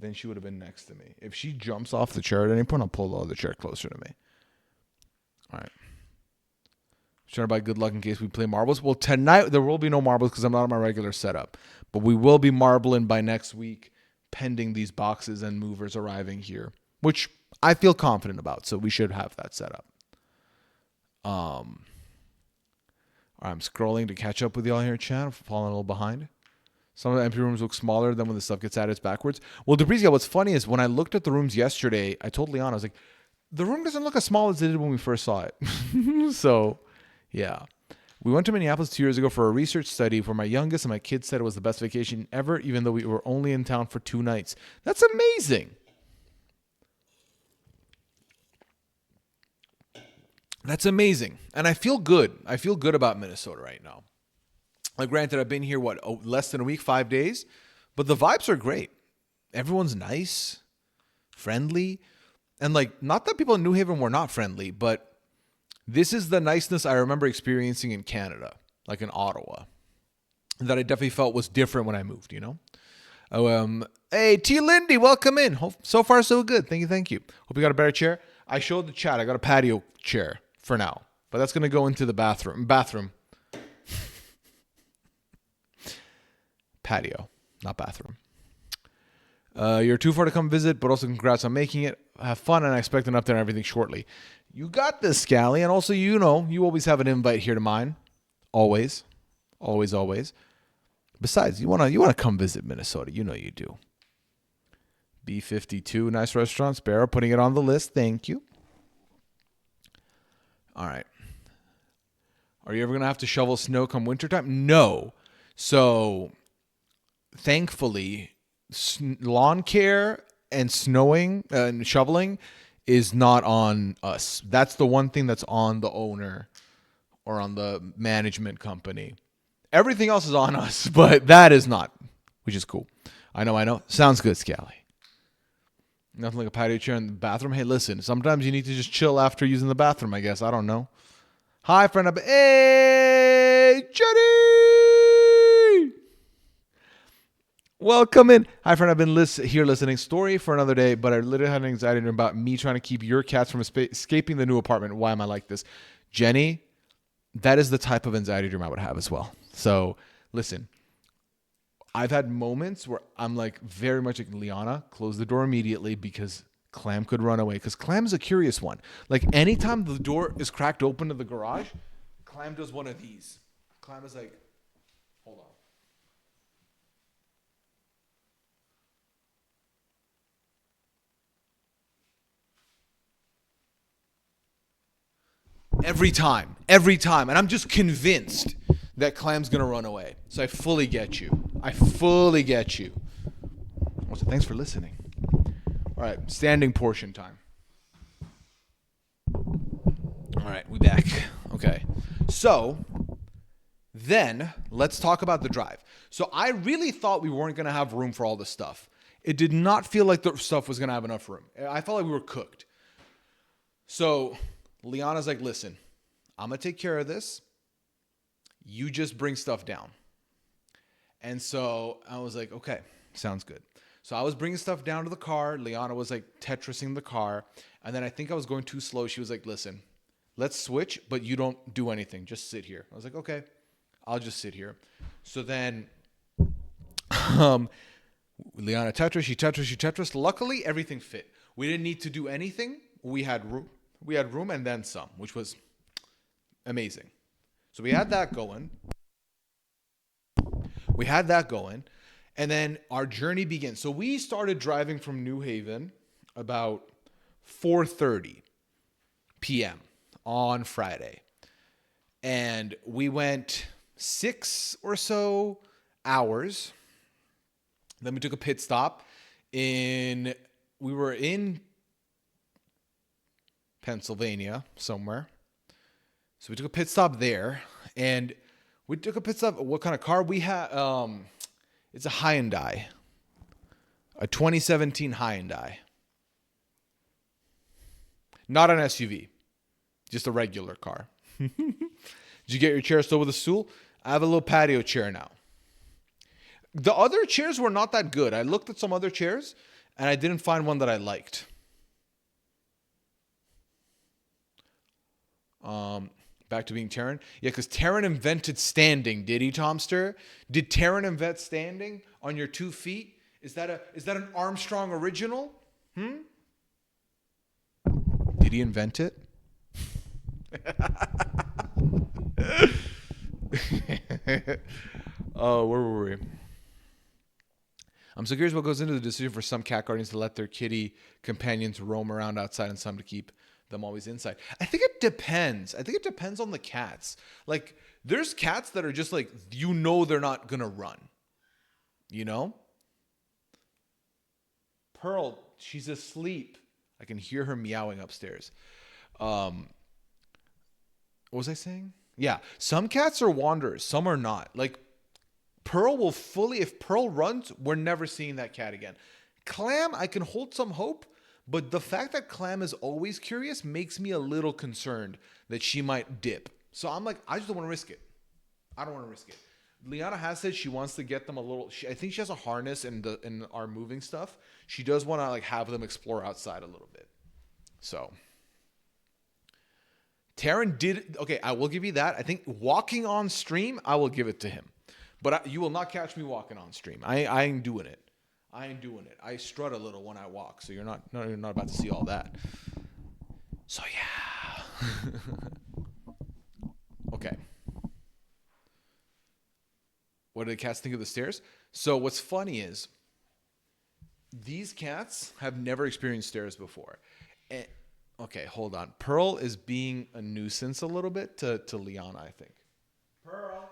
Then she would have been next to me. If she jumps off the chair at any point, I'll pull the other chair closer to me. All right. Trying to buy good luck in case we play marbles. Well, tonight there will be no marbles because I'm not on my regular setup. But we will be marbling by next week, pending these boxes and movers arriving here, which I feel confident about. So we should have that set up. I'm scrolling to catch up with y'all here, chat. I'm falling a little behind. Some of the empty rooms look smaller than when the stuff gets added, it's backwards. Well, Debrizia, what's funny is when I looked at the rooms yesterday, I told Leon, I was like, the room doesn't look as small as it did when we first saw it. So, yeah. We went to Minneapolis 2 years ago for a research study for my youngest, and my kids said it was the best vacation ever, even though we were only in town for 2 nights. That's amazing. That's amazing. And I feel good. I feel good about Minnesota right now. Like, granted, I've been here, less than a week, 5 days, but the vibes are great. Everyone's nice, friendly, and like, not that people in New Haven were not friendly, but this is the niceness I remember experiencing in Canada, like in Ottawa, that I definitely felt was different when I moved, you know? Hey, T. Lindy, welcome in. So far, so good. Thank you. Hope you got a better chair. I showed the chat. I got a patio chair for now, but that's going to go into the bathroom. Patio, not bathroom. You're too far to come visit, but also congrats on making it. Have fun, and I expect an update on everything shortly. You got this, Scally, and also, you always have an invite here to mine. Always. Besides, you wanna come visit Minnesota. You know you do. B52, nice restaurant. Sparrow, putting it on the list. Thank you. All right. Are you ever going to have to shovel snow come wintertime? No. So, thankfully, lawn care and snowing and shoveling is not on us. That's the one thing that's on the owner or on the management company. Everything else is on us, but that is not, which is cool. I know. Sounds good, Scally. Nothing like a patio chair in the bathroom. Hey, listen, sometimes you need to just chill after using the bathroom, I guess. I don't know. Hi, friend. Hey, Jenny! Welcome in. Hi, friend. I've been here listening. Story for another day, but I literally had an anxiety about me trying to keep your cats from escaping the new apartment. Why am I like this? Jenny, that is the type of anxiety dream I would have as well. So, listen. I've had moments where I'm like very much like, Liana, close the door immediately because Clam could run away. Because Clam's a curious one. Like, anytime the door is cracked open to the garage, Clam does one of these. Clam is like, hold on. Every time. And I'm just convinced that Clam's going to run away. So I fully get you. Also, thanks for listening. All right, standing portion time. All right, we back. Okay. So, then, let's talk about the drive. So, I really thought we weren't going to have room for all this stuff. It did not feel like the stuff was going to have enough room. I felt like we were cooked. So, Liana's like, listen, I'm going to take care of this. You just bring stuff down. And so I was like, okay, sounds good. So I was bringing stuff down to the car. Liana was like Tetrising the car. And then I think I was going too slow. She was like, listen, let's switch, but you don't do anything. Just sit here. I was like, okay, I'll just sit here. So then Liana Tetris, she Tetris. Luckily, everything fit. We didn't need to do anything. We had room. We had room and then some, which was amazing. So we had that going. And then our journey begins. So we started driving from New Haven about 4:30 p.m. on Friday. And we went 6 or so hours. Then we took a pit stop we were in Pennsylvania somewhere. So we took a pit stop there, and we took a pit stop. What kind of car we had? It's a Hyundai, a 2017 Hyundai. Not an SUV, just a regular car. Did you get your chair still with a stool? I have a little patio chair now. The other chairs were not that good. I looked at some other chairs, and I didn't find one that I liked. Back to being Taryn. Yeah, because Taryn invented standing. Did he, Tomster? Did Taryn invent standing on your 2 feet? Is that an Armstrong original? Did he invent it? Oh, where were we? I'm so curious what goes into the decision for some cat guardians to let their kitty companions roam around outside and some to keep them always inside. I think it depends. I think it depends on the cats. Like, there's cats that are just like, they're not going to run. You know? Pearl, she's asleep. I can hear her meowing upstairs. What was I saying? Yeah, some cats are wanderers, some are not. Like Pearl will fully, if Pearl runs, we're never seeing that cat again. Clam, I can hold some hope, but the fact that Clam is always curious makes me a little concerned that she might dip. So I'm like, I just don't want to risk it. I don't want to risk it. Liana has said she wants to get them a little. I think she has a harness in our moving stuff. She does want to like have them explore outside a little bit. So Taryn did okay. I will give you that. I think walking on stream, I will give it to him. But you will not catch me walking on stream. I ain't doing it. I ain't doing it. I strut a little when I walk, so you're not about to see all that. So yeah. Okay. What do the cats think of the stairs? So what's funny is these cats have never experienced stairs before. And, okay, hold on. Pearl is being a nuisance a little bit to Liana, I think. Pearl.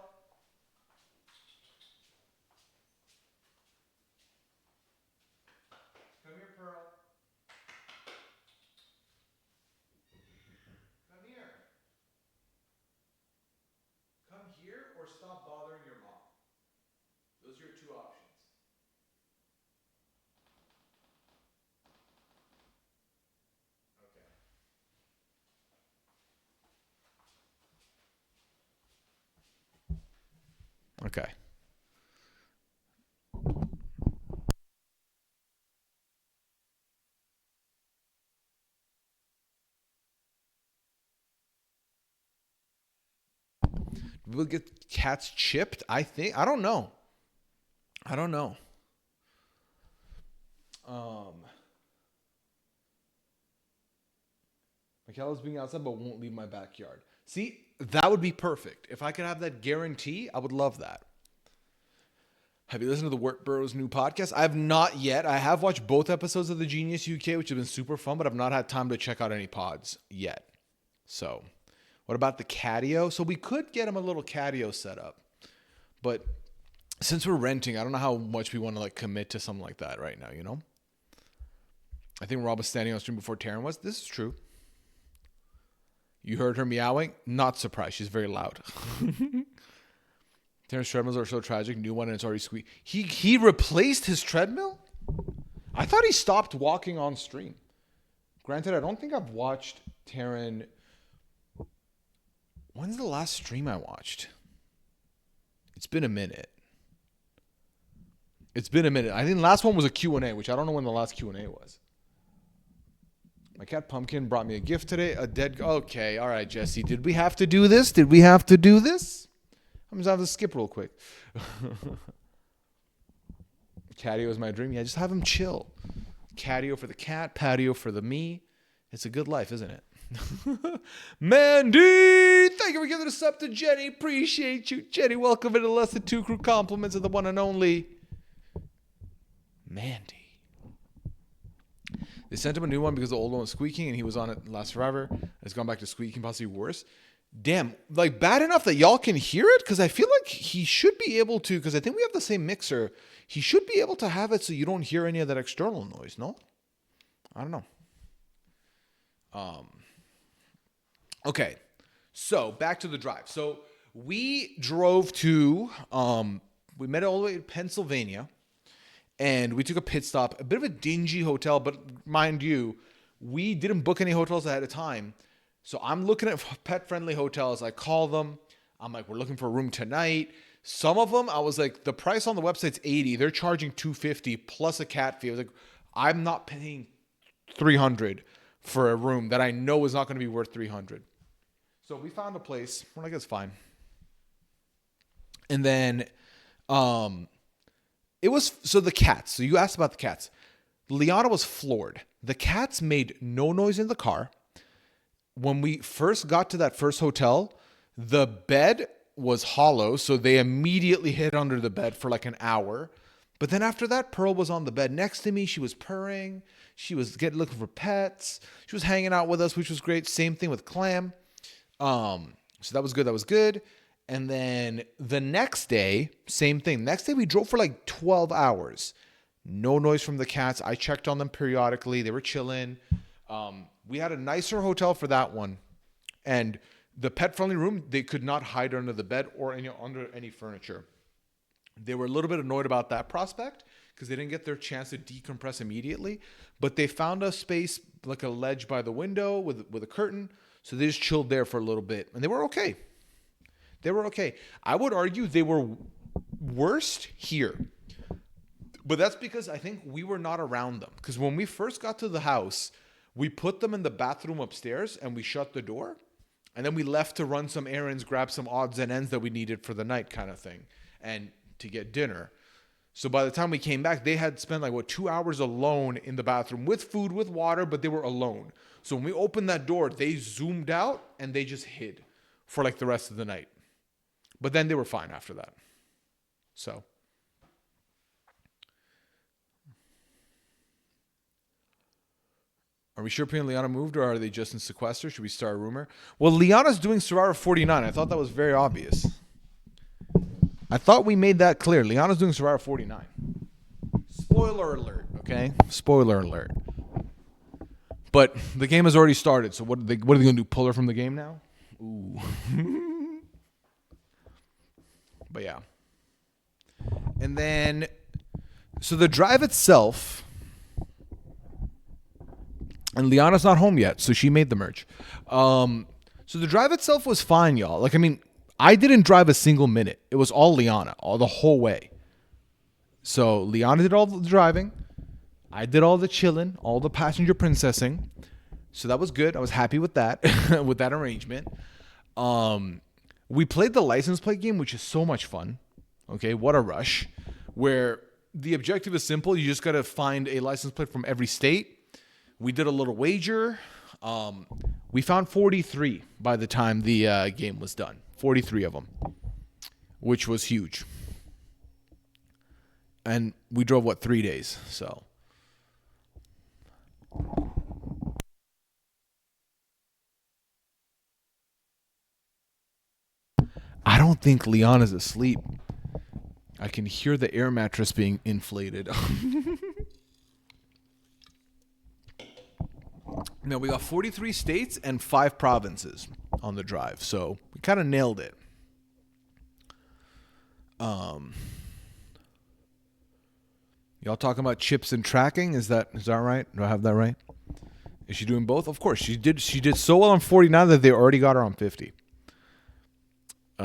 Come here, Pearl. Come here. Come here or stop bothering your mom. Those are your two options. Okay. Okay. We'll get cats chipped, I think. I don't know. Michaela's being outside but won't leave my backyard. See, that would be perfect. If I could have that guarantee, I would love that. Have you listened to the Work Bros new podcast? I have not yet. I have watched both episodes of the Genius UK, which have been super fun, but I've not had time to check out any pods yet. So, what about the catio? So we could get him a little catio set up, but since we're renting, I don't know how much we want to like commit to something like that right now. You know, I think Rob was standing on stream before Taryn was. This is true. You heard her meowing? Not surprised. She's very loud. Terrence's treadmills are so tragic. New one and it's already squeak. He replaced his treadmill? I thought he stopped walking on stream. Granted, I don't think I've watched Terren. When's the last stream I watched? It's been a minute. I think the last one was a Q&A, which I don't know when the last Q&A was. My cat Pumpkin brought me a gift today. A dead... Okay, all right, Jesse. Did we have to do this? I'm just have to skip real quick. Catio is my dream. Yeah, just have him chill. Catio for the cat, patio for the me. It's a good life, isn't it? Mandy! Thank you for giving us up to Jenny. Appreciate you. Jenny, welcome into Less Than Two Crew. Compliments of the one and only Mandy. They sent him a new one because the old one was squeaking and he was on it last forever. It's gone back to squeaking, possibly worse. Damn, like bad enough that y'all can hear it? Because I feel like he should be able to, because I think we have the same mixer. He should be able to have it so you don't hear any of that external noise, no? I don't know. Okay, so back to the drive. So we drove to, we met all the way in Pennsylvania. And we took a pit stop, a bit of a dingy hotel, but mind you, we didn't book any hotels ahead of time. So I'm looking at pet-friendly hotels. I call them. I'm like, we're looking for a room tonight. Some of them, I was like, the price on the website's $80. They're charging $250 plus a cat fee. I was like, I'm not paying $300 for a room that I know is not going to be worth $300. So we found a place. We're like, it's fine. And then, it was, so the cats. So you asked about the cats. Liana was floored. The cats made no noise in the car. when we first got to that first hotel, the bed was hollow, so they immediately hid under the bed for like an hour. But then after that, Pearl was on the bed next to me. She was purring. She was looking for pets. She was hanging out with us, which was great. Same thing with Clam. So that was good. That was good. And then the next day, same thing. Next day, we drove for like 12 hours. No noise from the cats. I checked on them periodically. They were chilling. We had a nicer hotel for that one. And the pet-friendly room, they could not hide under the bed or under any furniture. They were a little bit annoyed about that prospect because they didn't get their chance to decompress immediately. But they found a space, like a ledge by the window with a curtain. So they just chilled there for a little bit. And they were okay. They were okay. I would argue they were worst here. But that's because I think we were not around them. Because when we first got to the house, we put them in the bathroom upstairs and we shut the door. And then we left to run some errands, grab some odds and ends that we needed for the night kind of thing. And to get dinner. So by the time we came back, they had spent 2 hours alone in the bathroom with food, with water, but they were alone. So when we opened that door, they zoomed out and they just hid for the rest of the night. But then they were fine after that. So. Are we sure Pooya and Liana moved, or are they just in sequester? Should we start a rumor? Well, Liana's doing Survivor 49. I thought that was very obvious. I thought we made that clear. Liana's doing Survivor 49. Spoiler alert, okay? Spoiler alert. But the game has already started, so what are they going to do, pull her from the game now? Ooh. But yeah. And then, so the drive itself... And Liana's not home yet, so she made the merch. So the drive itself was fine, y'all. I didn't drive a single minute. It was all Liana, the whole way. So Liana did all the driving. I did all the chilling, all the passenger princessing. So that was good. I was happy with that, with that arrangement. We played the license plate game, which is so much fun. Okay, what a rush. Where the objective is simple. You just got to find a license plate from every state. We did a little wager. We found 43 by the time the game was done. 43 of them, which was huge. And we drove, 3 days? So. I don't think Liana's asleep. I can hear the air mattress being inflated. No, we got 43 states and 5 provinces on the drive, so we kind of nailed it. Y'all talking about chips and tracking? Is that right? Do I have that right? Is she doing both? Of course, she did. She did so well on 49 that they already got her on 50.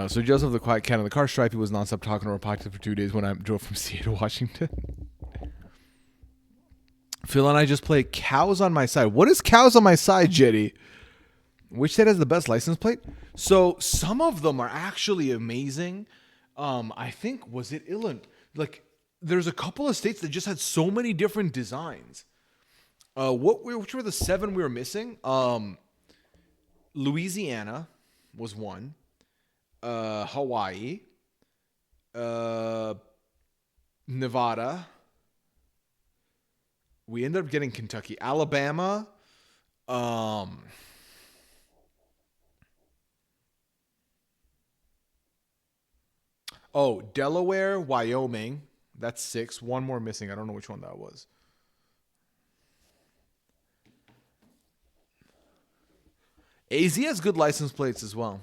So Joseph the Quiet Cat in the car, Stripey was nonstop talking to her podcast for 2 days when I drove from Seattle to Washington. Phil and I just play Cows on My Side. What is Cows on My Side, Jetty? Which state has the best license plate? So some of them are actually amazing. I think, was it Illinois? There's a couple of states that just had so many different designs. Which were the 7 we were missing? Louisiana was one. Hawaii. Nevada. We ended up getting Kentucky, Alabama, Delaware, Wyoming. That's 6. One more missing. I don't know which one that was. AZ has good license plates as well.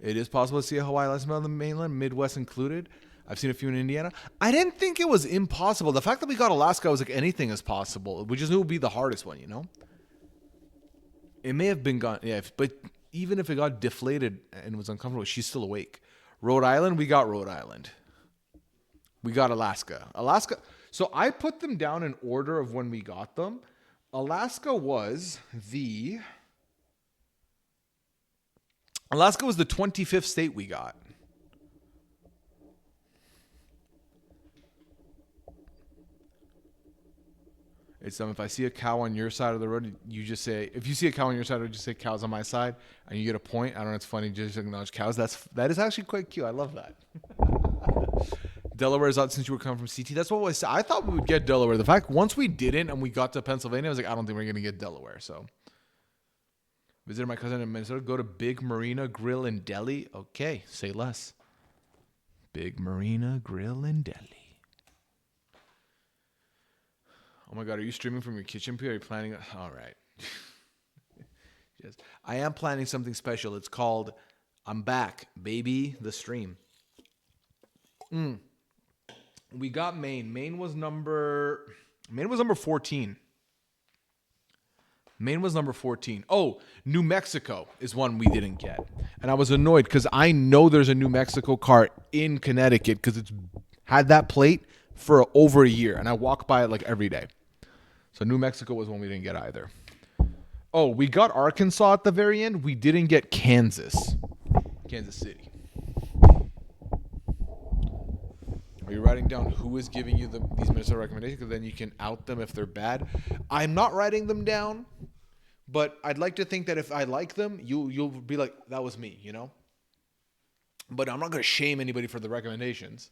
It is possible to see a Hawaii license plate on the mainland, Midwest included. I've seen a few in Indiana. I didn't think it was impossible. The fact that we got Alaska, I was like, anything is possible. We just knew it would be the hardest one, It may have been gone, yeah, but even if it got deflated and was uncomfortable, she's still awake. Rhode Island, we got Rhode Island. We got Alaska. So I put them down in order of when we got them. Alaska was the 25th state we got. It's if I see a cow on your side of the road, you just say, if you see a cow on your side, you just say cows on my side, and you get a point. I don't know, it's funny, just acknowledge cows. That is actually quite cute. I love that. Delaware is out since you were coming from CT. That's what I said. I thought we would get Delaware. The fact once we didn't and we got to Pennsylvania, I was like, I don't think we're gonna get Delaware. So visited my cousin in Minnesota. Go to Big Marina Grill in Delhi. Okay, say less. Big Marina Grill in Delhi. Oh my God, are you streaming from your kitchen, Pooya? Are you planning? All right. Yes, I am planning something special. It's called I'm Back, Baby, the stream. We got Maine. Maine was number 14. Maine was number 14. Oh, New Mexico is one we didn't get. And I was annoyed because I know there's a New Mexico car in Connecticut because it's had that plate for over a year. And I walk by it like every day. So New Mexico was one we didn't get either. Oh, we got Arkansas at the very end. We didn't get Kansas City. Are you writing down who is giving you these Minnesota recommendations? Because then you can out them if they're bad. I'm not writing them down, but I'd like to think that if I like them, you'll be like, that was me, you know? But I'm not going to shame anybody for the recommendations.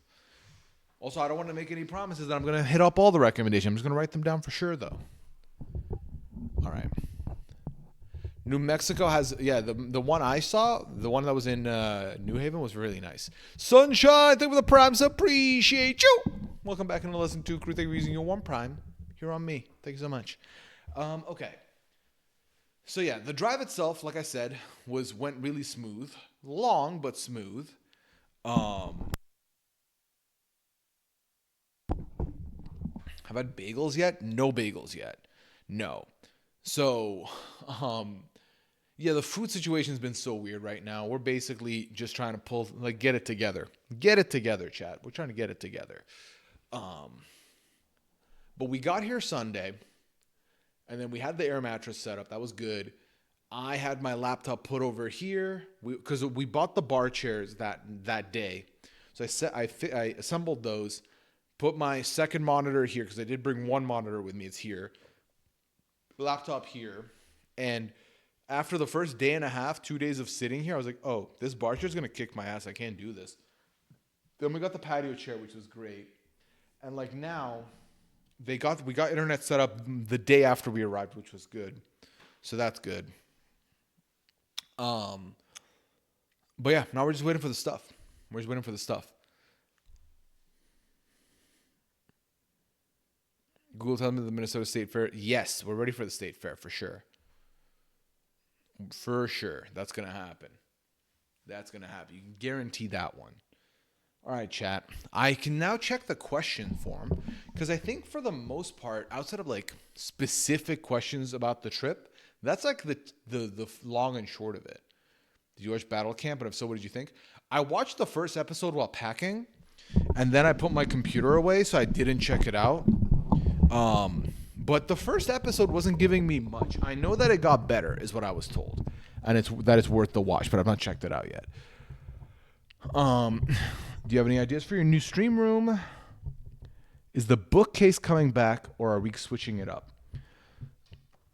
Also, I don't want to make any promises that I'm going to hit up all the recommendations. I'm just going to write them down for sure, though. All right. New Mexico has, the one I saw, the one that was in New Haven was really nice. Sunshine, thank you for the primes. Appreciate you. Welcome back into Lesson 2 Crew. Thank you for using your one prime here on me. Thank you so much. Okay. So, yeah, the drive itself, like I said, went really smooth. Long, but smooth. Have I had bagels yet? No bagels yet. No. So, yeah, the food situation's been so weird right now. We're basically just trying to get it together. Get it together, chat. We're trying to get it together. But we got here Sunday, and then we had the air mattress set up. That was good. I had my laptop put over here because we bought the bar chairs that day. So I assembled those. Put my second monitor here because I did bring one monitor with me. It's here. Laptop here. And after the first day and a half, 2 days of sitting here, I was like, oh, this bar chair is going to kick my ass. I can't do this. Then we got the patio chair, which was great. And like now, we got internet set up the day after we arrived, which was good. So that's good. But yeah, now we're just waiting for the stuff. Google telling me the Minnesota State Fair. Yes, we're ready for the State Fair for sure. For sure. That's going to happen. You can guarantee that one. All right, chat. I can now check the question form because I think for the most part, outside of like specific questions about the trip, that's like the long and short of it. Did you watch Battle Camp? And if so, what did you think? I watched the first episode while packing, and then I put my computer away, so I didn't check it out. But the first episode wasn't giving me much. I know that it got better, is what I was told, and it's worth the watch, but I've not checked it out yet. Do you have any ideas for your new stream room? Is the bookcase coming back, or are we switching it up?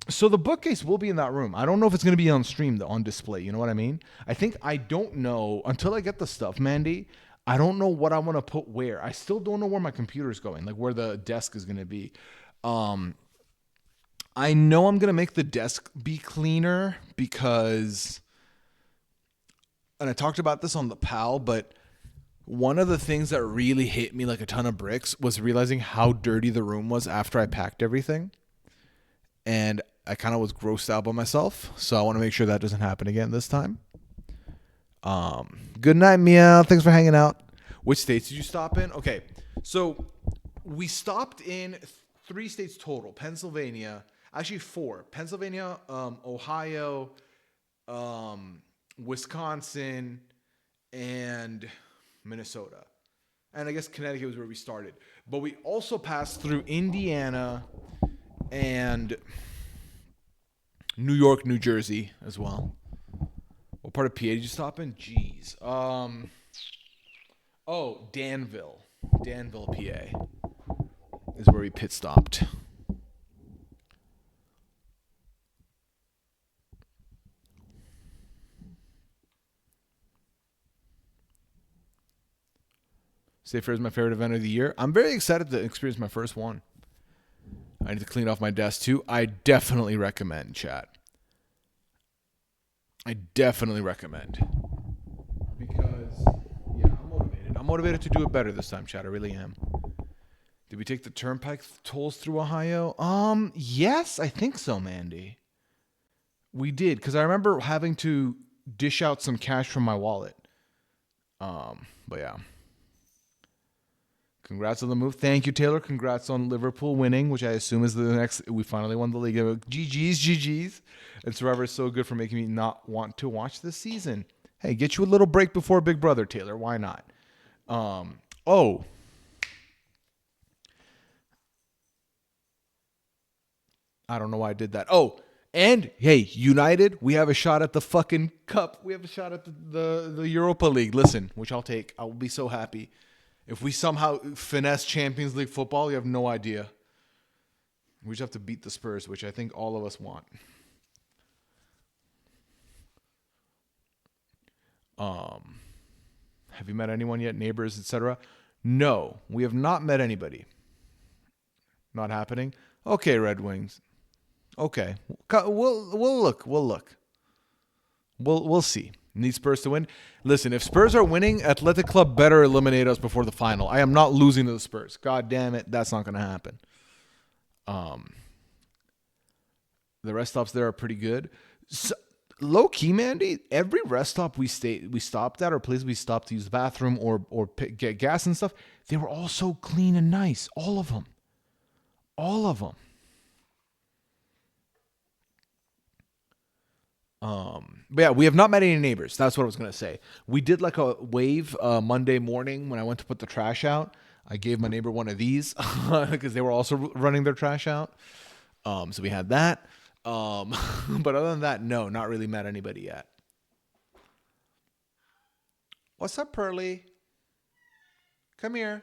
So the bookcase will be in that room. I don't know if it's going to be on stream, on display. You know what I mean? I don't know until I get the stuff, Mandy. I don't know what I want to put where. I still don't know where my computer's going, like where the desk is going to be. I know I'm going to make the desk be cleaner because, and I talked about this on the PAL, but one of the things that really hit me like a ton of bricks was realizing how dirty the room was after I packed everything. And I kind of was grossed out by myself. So I want to make sure that doesn't happen again this time. Good night, Meow. Thanks for hanging out. Which states did you stop in? Okay. So we stopped in 3 states total. Pennsylvania. Actually 4. Pennsylvania, Ohio, Wisconsin, and Minnesota. And I guess Connecticut was where we started. But we also passed through Indiana and New York, New Jersey as well. What part of PA did you stop in? Jeez. Danville. Danville, PA is where we pit stopped. State Fair is my favorite event of the year. I'm very excited to experience my first one. I need to clean off my desk too. I definitely recommend, chat. I definitely recommend. Because, yeah, I'm motivated. I'm motivated to do it better this time, chat. I really am. Did we take the turnpike tolls through Ohio? Yes, I think so, Mandy. We did, because I remember having to dish out some cash from my wallet. But yeah. Congrats on the move. Thank you, Taylor. Congrats on Liverpool winning, which I assume is the next. We finally won the league. GG's. And Survivor is so good for making me not want to watch this season. Hey, get you a little break before Big Brother, Taylor. Why not? I don't know why I did that. Oh, and hey, United, we have a shot at the fucking cup. We have a shot at the Europa League. Listen, which I'll take. I will be so happy. If we somehow finesse Champions League football, you have no idea. We just have to beat the Spurs, which I think all of us want. Have you met anyone yet? Neighbors, etc.? No, we have not met anybody. Not happening. Okay, Red Wings. Okay, we'll look. We'll see. Need Spurs to win. Listen, if Spurs are winning, Athletic Club better eliminate us before the final. I am not losing to the Spurs. God damn it, that's not going to happen. The rest stops there are pretty good. So, low key, Mandy, every rest stop we stopped at, or place we stopped to use the bathroom or get gas and stuff, they were all so clean and nice. All of them. But yeah, we have not met any neighbors. That's what I was going to say. We did like a wave Monday morning when I went to put the trash out. I gave my neighbor one of these because they were also running their trash out. So we had that. But other than that, no, not really met anybody yet. What's up, Pearly? Come here.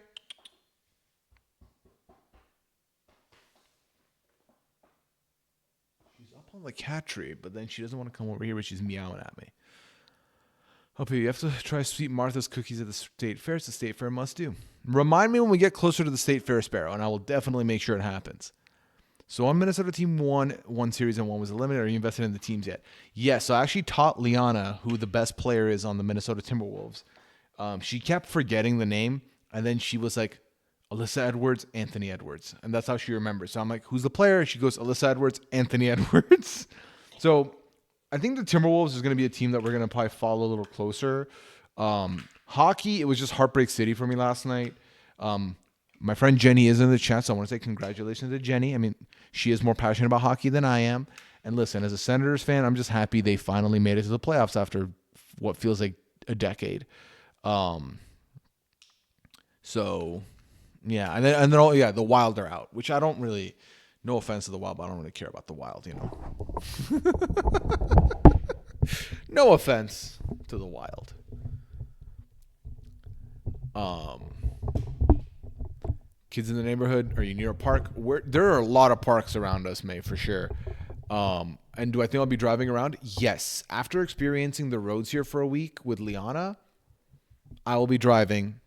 On the cat tree, but then she doesn't want to come over here, but she's meowing at me. Okay, you have to try Sweet Martha's cookies at the state fair. It's a state fair must do. Remind me when we get closer to the state fair, Sparrow, and I will definitely make sure it happens. So one Minnesota team won one series and one was eliminated. Are you invested in the teams yet? Yes. So I actually taught Liana who the best player is on the Minnesota Timberwolves. She kept forgetting the name, and then she was like, Alyssa Edwards, Anthony Edwards. And that's how she remembers. So I'm like, who's the player? She goes, Alyssa Edwards, Anthony Edwards. So I think the Timberwolves is going to be a team that we're going to probably follow a little closer. Hockey, it was just Heartbreak City for me last night. My friend Jenny is in the chat, so I want to say congratulations to Jenny. I mean, she is more passionate about hockey than I am. And listen, as a Senators fan, I'm just happy they finally made it to the playoffs after what feels like a decade. So... yeah, and then the Wild are out, which I don't really. No offense to the Wild, but I don't really care about the Wild, you know. No offense to the Wild. Kids in the neighborhood? Are you near a park? There are a lot of parks around us, May, for sure. And do I think I'll be driving around? Yes. After experiencing the roads here for a week with Liana, I will be driving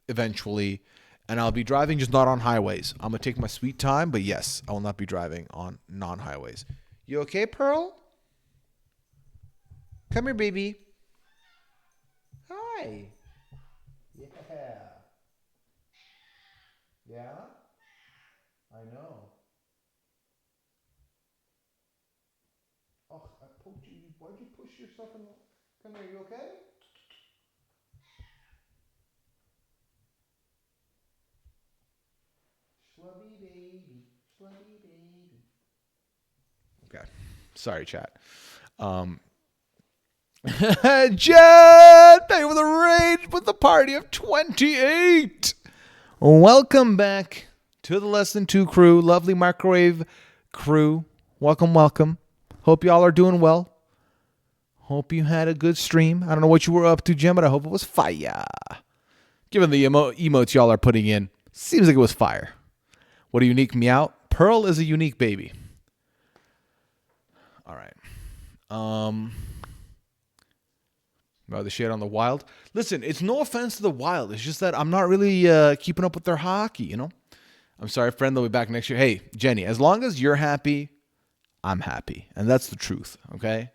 eventually. And I'll be driving just not on highways. I'm going to take my sweet time, but yes, I will not be driving on non-highways. You okay, Pearl? Come here, baby. Hi. Yeah. Yeah? I know. Oh, I poked you. Why'd you push yourself in? Come here, you okay? Schlubby baby. Okay. Sorry, chat. Jet! Thank you for the raid with the party of 28. Welcome back to the Less Than Two crew. Lovely microwave crew. Welcome. Hope y'all are doing well. Hope you had a good stream. I don't know what you were up to, Jim, but I hope it was fire. Given the emotes y'all are putting in, seems like it was fire. What a unique meow. Pearl is a unique baby. All right. The shade on the Wild. Listen, it's no offense to the Wild. It's just that I'm not really keeping up with their hockey, you know? I'm sorry, friend. They'll be back next year. Hey, Jenny, as long as you're happy, I'm happy. And that's the truth, okay?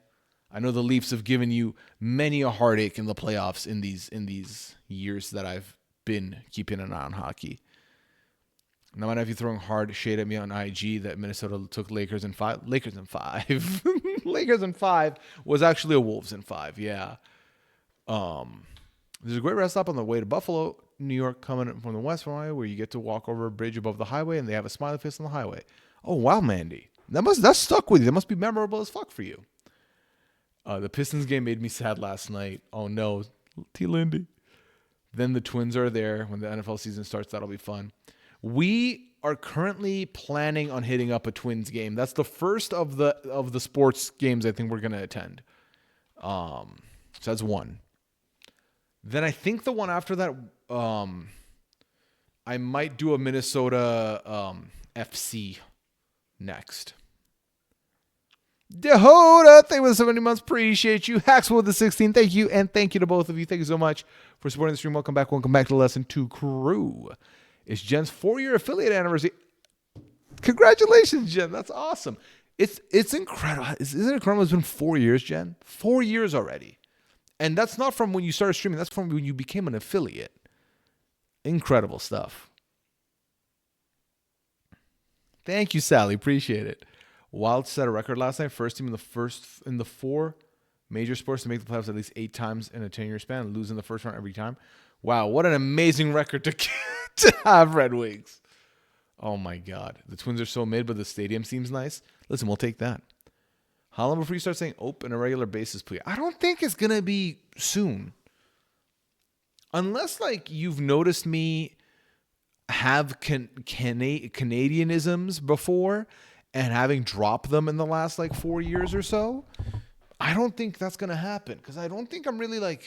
I know the Leafs have given you many a heartache in the playoffs in these years that I've been keeping an eye on hockey. Now, might have you throwing hard shade at me on IG that Minnesota took Lakers in 5. Lakers in 5. Lakers in 5 was actually a Wolves in 5, yeah. There's a great rest stop on the way to Buffalo, New York, coming from the West Highway, where you get to walk over a bridge above the highway, and they have a smiley face on the highway. Oh wow, Mandy, that stuck with you. That must be memorable as fuck for you. The Pistons game made me sad last night. Oh no, T. Lindy. Then the Twins are there when the NFL season starts. That'll be fun. We are currently planning on hitting up a Twins game. That's the first of the sports games I think we're gonna attend. So that's one. Then I think the one after that, I might do a Minnesota FC next. Dehoda, thank you for the 70 months. Appreciate you. Haxwell with the 16. Thank you. And thank you to both of you. Thank you so much for supporting the stream. Welcome back. Welcome back to Lesson 2 Crew. It's Jen's 4-year affiliate anniversary. Congratulations, Jen. That's awesome. It's incredible. Isn't it incredible? It's been 4 years, Jen. 4 years already. And that's not from when you started streaming. That's from when you became an affiliate. Incredible stuff. Thank you, Sally. Appreciate it. Wild set a record last night. First team in the 4 major sports to make the playoffs at least 8 times in a 10-year span, losing the first round every time. Wow, what an amazing record to have, Red Wings. Oh my God. The Twins are so mid, but the stadium seems nice. Listen, we'll take that. How long before you start saying open a regular basis, please? I don't think it's going to be soon. Unless, like, you've noticed me have Canadianisms before and having dropped them in the last, 4 years or so. I don't think that's going to happen because I don't think I'm really,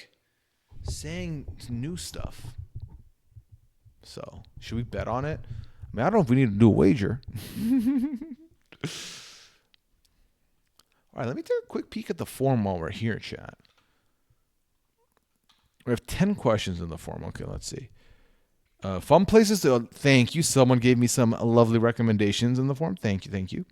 saying new stuff. So, should we bet on it? I mean, I don't know if we need to do a wager. All right, let me take a quick peek at the form while we're here, chat. We have 10 questions in the form. Okay, let's see. Fun places to... Thank you. Someone gave me some lovely recommendations in the form. Thank you.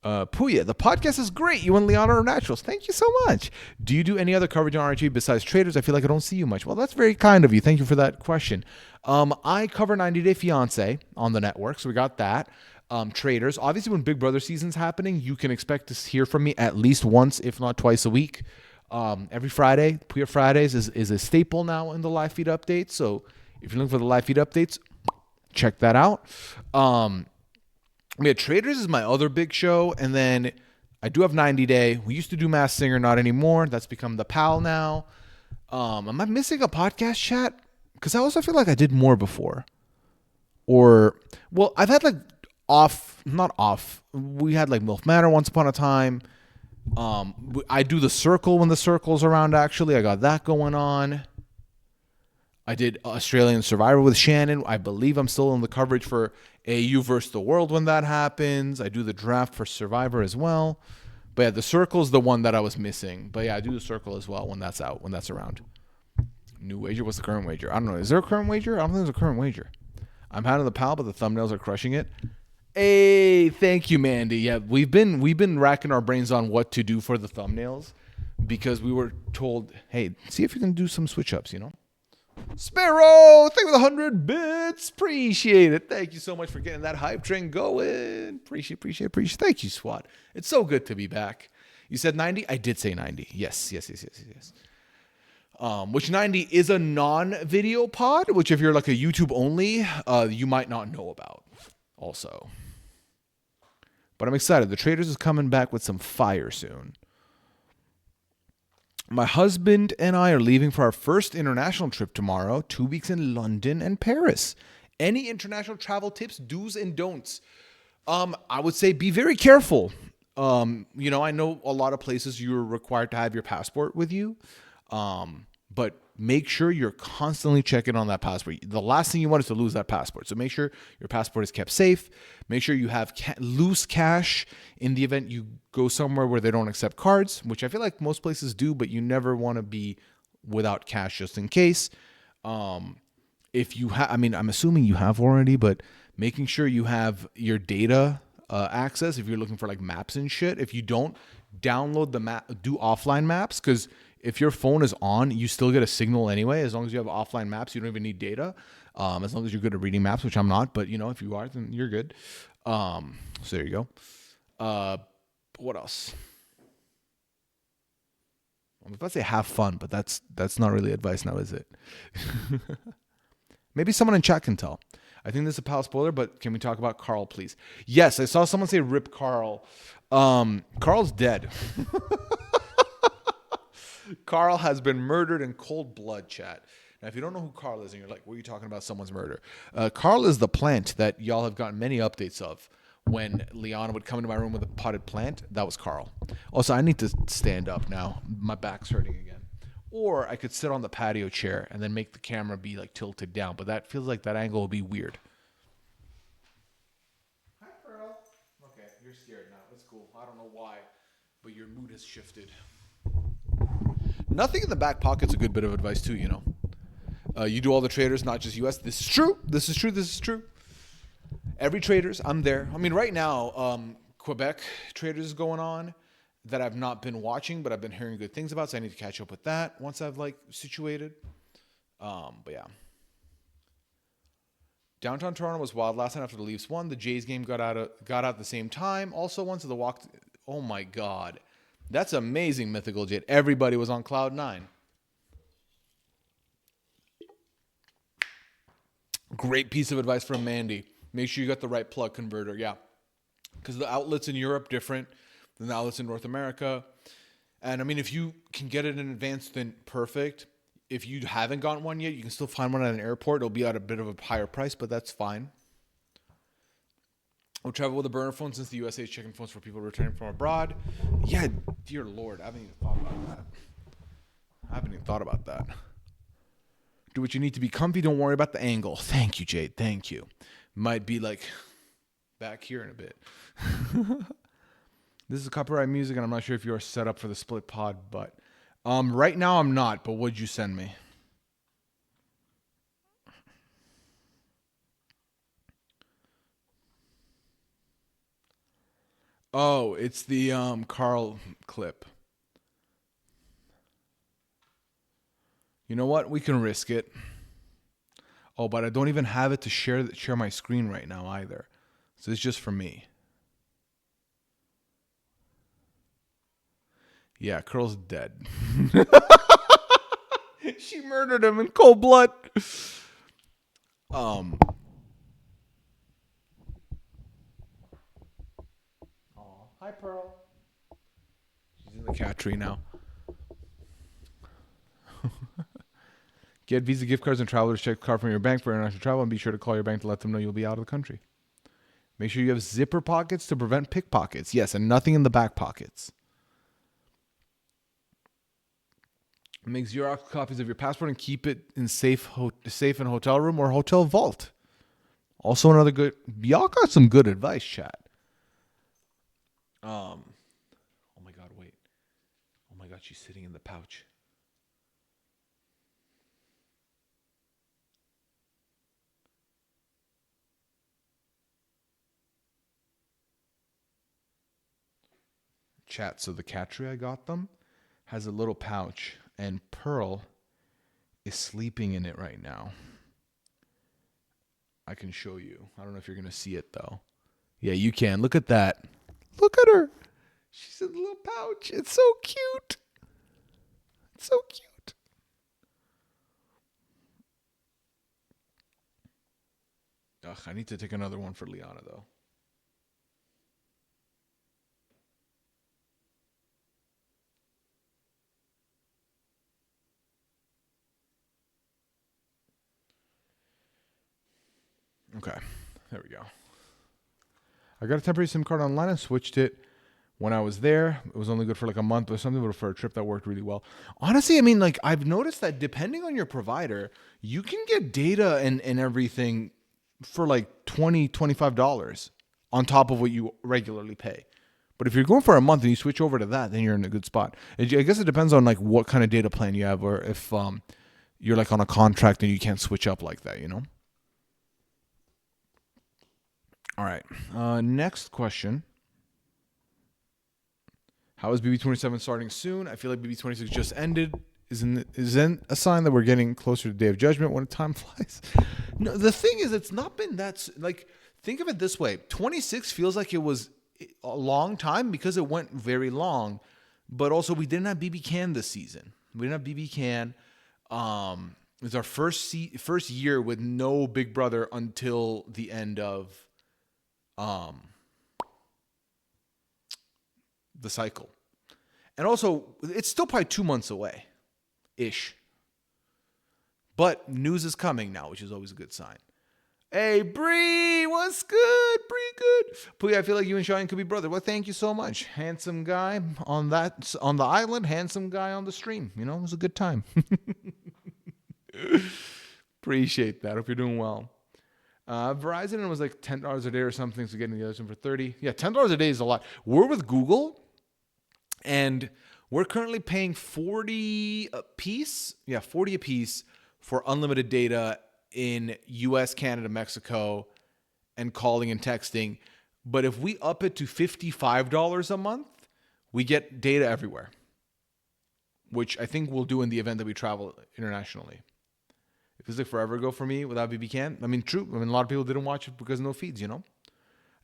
Pooya, the podcast is great. You and Liana are naturals. Thank you so much. Do you do any other coverage on RG besides traders? I feel like I don't see you much. Well, that's very kind of you. Thank you for that question. I cover 90 Day Fiancé on the network, so we got that. Traders. Obviously, when Big Brother season's happening, you can expect to hear from me at least once, if not twice a week. Every Friday, Pooya Fridays is a staple now in the live feed updates. So if you're looking for the live feed updates, check that out. Traders is my other big show, and then I do have 90 Day. We used to do Masked Singer, not anymore. That's become the PAL now. Am I missing a podcast, chat? Because I also feel like I did more before. I've had not off. We had MILF Manor once upon a time. I do The Circle when The Circle's around, actually. I got that going on. I did Australian Survivor with Shannon. I believe I'm still in the coverage for AU versus the World when that happens. I do the draft for Survivor as well. But yeah, The Circle's the one that I was missing. But yeah, I do The Circle as well when that's out, when that's around. New wager? What's the current wager? I don't know. Is there a current wager? I don't think there's a current wager. I'm handling the PAL, but the thumbnails are crushing it. Hey, thank you, Mandy. Yeah, we've been racking our brains on what to do for the thumbnails because we were told, hey, see if you can do some switch ups, Sparrow, thank you for the 100 bits. Appreciate it. Thank you so much for getting that hype train going. Appreciate. Thank you, SWAT. It's so good to be back. You said 90? I did say 90. Yes. Which 90 is a non-video pod, which if you're like a YouTube only, you might not know about also. But I'm excited. The Traders is coming back with some fire soon. My husband and I are leaving for our first international trip tomorrow, 2 weeks in London and Paris. Any international travel tips, do's and don'ts? I would say be very careful. I know a lot of places you're required to have your passport with you. But make sure you're constantly checking on that passport. The last thing you want is to lose that passport. So make sure your passport is kept safe. Make sure you have loose cash in the event you go somewhere where they don't accept cards, which I feel like most places do, but you never want to be without cash just in case. If you have, I mean, I'm assuming you have already, but making sure you have your data access if you're looking for like maps and shit. If you don't, download the map, do offline maps, because if your phone is on, you still get a signal anyway. As long as you have offline maps, you don't even need data. As long as you're good at reading maps, which I'm not, but you know, if you are, then you're good. So there you go. What else? I'm about to say have fun, but that's not really advice now, is it? Maybe someone in chat can tell. I think this is a pal spoiler, but can we talk about Carl, please? Yes, I saw someone say rip Carl. Carl's dead. Carl has been murdered in cold blood, chat. Now, if you don't know who Carl is and you're like, what are you talking about someone's murder? Carl is the plant that y'all have gotten many updates of. When Liana would come into my room with a potted plant, that was Carl. Also, I need to stand up now. My back's hurting again. Or I could sit on the patio chair and then make the camera be like tilted down, but that feels like that angle will be weird. Hi, Pearl. Okay, you're scared now. That's cool. I don't know why, but your mood has shifted. Nothing in the back pocket's a good bit of advice too, you know. You do all the traders, not just US. This is true. This is true. This is true. Every traders, I'm there. I mean, right now, Quebec traders is going on that I've not been watching, but I've been hearing good things about, so I need to catch up with that once I've like situated. But yeah. Downtown Toronto was wild last night after the Leafs won. The Jays game got out at the same time. Also, once the walk. Oh my God, that's amazing, Mythical Jade. Everybody was on cloud 9. Great piece of advice from Mandy. Make sure you got the right plug converter. Yeah, because the outlets in Europe different than the outlets in North America. And I mean, if you can get it in advance, then perfect. If you haven't gotten one yet, you can still find one at an airport. It'll be at a bit of a higher price, but that's fine. I'll travel with a burner phone since the USA is checking phones for people returning from abroad. Yeah, dear Lord, I haven't even thought about that. Do what you need to be comfy. Don't worry about the angle. Thank you, Jade. Thank you. Might be like back here in a bit. This is copyright music, and I'm not sure if you are set up for the split pod, but right now I'm not. But what'd you send me? Oh, it's the Carl clip. You know what? We can risk it. Oh, but I don't even have it to share my screen right now either. So it's just for me. Yeah, Carl's dead. She murdered him in cold blood. Oh, hi, Pearl. She's in the cat tree now. Get Visa gift cards and travelers check card from your bank for international travel, and be sure to call your bank to let them know you'll be out of the country. Make sure you have zipper pockets to prevent pickpockets. Yes, and nothing in the back pockets. Make Xerox copies of your passport and keep it in safe in hotel room or hotel vault. Also another good. Y'all got some good advice, chat. Oh my God, wait. Oh my God, she's sitting in the pouch. Chat. So the cat tree I got them has a little pouch, and Pearl is sleeping in it right now. I can show you. I don't know if you're going to see it, though. Yeah, you can. Look at that. Look at her. She's in a little pouch. It's so cute. It's so cute. Ugh, I need to take another one for Liana, though. Okay, there we go. I got a temporary SIM card online and switched it when I was there. It was only good for like a month or something, but for a trip that worked really well. Honestly, I mean, like I've noticed that depending on your provider, you can get data and everything for like $25 on top of what you regularly pay. But if you're going for a month and you switch over to that, then you're in a good spot. I guess it depends on like what kind of data plan you have, or if you're like on a contract and you can't switch up like that, you know? All right. Next question. How is BB27 starting soon? I feel like BB26 just ended. Isn't a sign that we're getting closer to the Day of Judgment when time flies? No, the thing is, it's not been that, like, think of it this way. 26 feels like it was a long time because it went very long, but also we didn't have BB Can this season. We didn't have BB Can. It's our first year with no Big Brother until the end of the cycle. And also, it's still probably 2 months away ish. But news is coming now, which is always a good sign. Hey, Bree, what's good? Bree, good. Pooya, I feel like you and Cheyenne could be brothers. Well, thank you so much. Handsome guy on the island, handsome guy on the stream. You know, it was a good time. Appreciate that. Hope you're doing well. Verizon was like $10 a day or something, so getting the other one for $30. Yeah, $10 a day is a lot. We're with Google, and we're currently paying $40 a piece. Yeah, $40 a piece for unlimited data in US, Canada, Mexico, and calling and texting. But if we up it to $55 a month, we get data everywhere, which I think we'll do in the event that we travel internationally. It feels like forever ago for me without BB Can. I mean, true. I mean, a lot of people didn't watch it because no feeds, you know?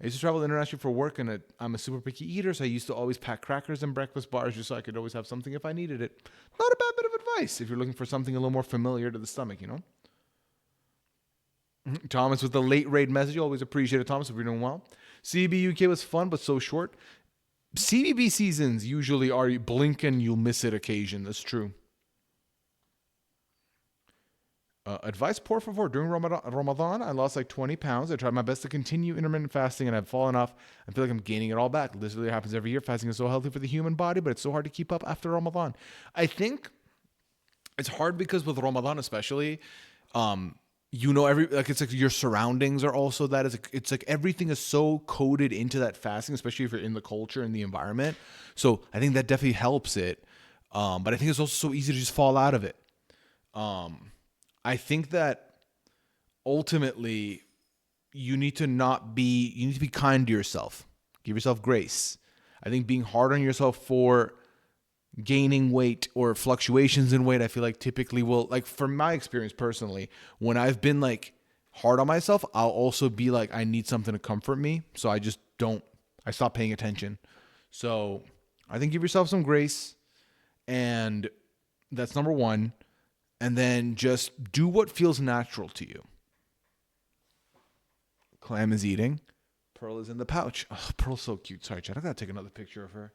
I used to travel internationally for work, and I'm a super picky eater, so I used to always pack crackers and breakfast bars just so I could always have something if I needed it. Not a bad bit of advice if you're looking for something a little more familiar to the stomach, you know? Thomas with the late raid message. Always appreciate it, Thomas, if you're doing well. CB UK was fun, but so short. CBB seasons usually are blink and you'll miss it occasion. That's true. Advice, por favor. During Ramadan, I lost like 20 pounds. I tried my best to continue intermittent fasting, and I've fallen off. I feel like I'm gaining it all back. This really happens every year. Fasting is so healthy for the human body, but it's so hard to keep up after Ramadan. I think it's hard because with Ramadan especially, you know, it's like your surroundings are also that. It's like everything is so coded into that fasting, especially if you're in the culture and the environment. So I think that definitely helps it. But I think it's also so easy to just fall out of it. I think that ultimately you need to be kind to yourself. Give yourself grace. I think being hard on yourself for gaining weight or fluctuations in weight, I feel like typically will, like from my experience personally, when I've been like hard on myself, I'll also be like, I need something to comfort me. So I stop paying attention. So I think give yourself some grace, and that's number one. And then just do what feels natural to you. Clam is eating. Pearl is in the pouch. Oh, Pearl's so cute. Sorry, Chad. I gotta take another picture of her.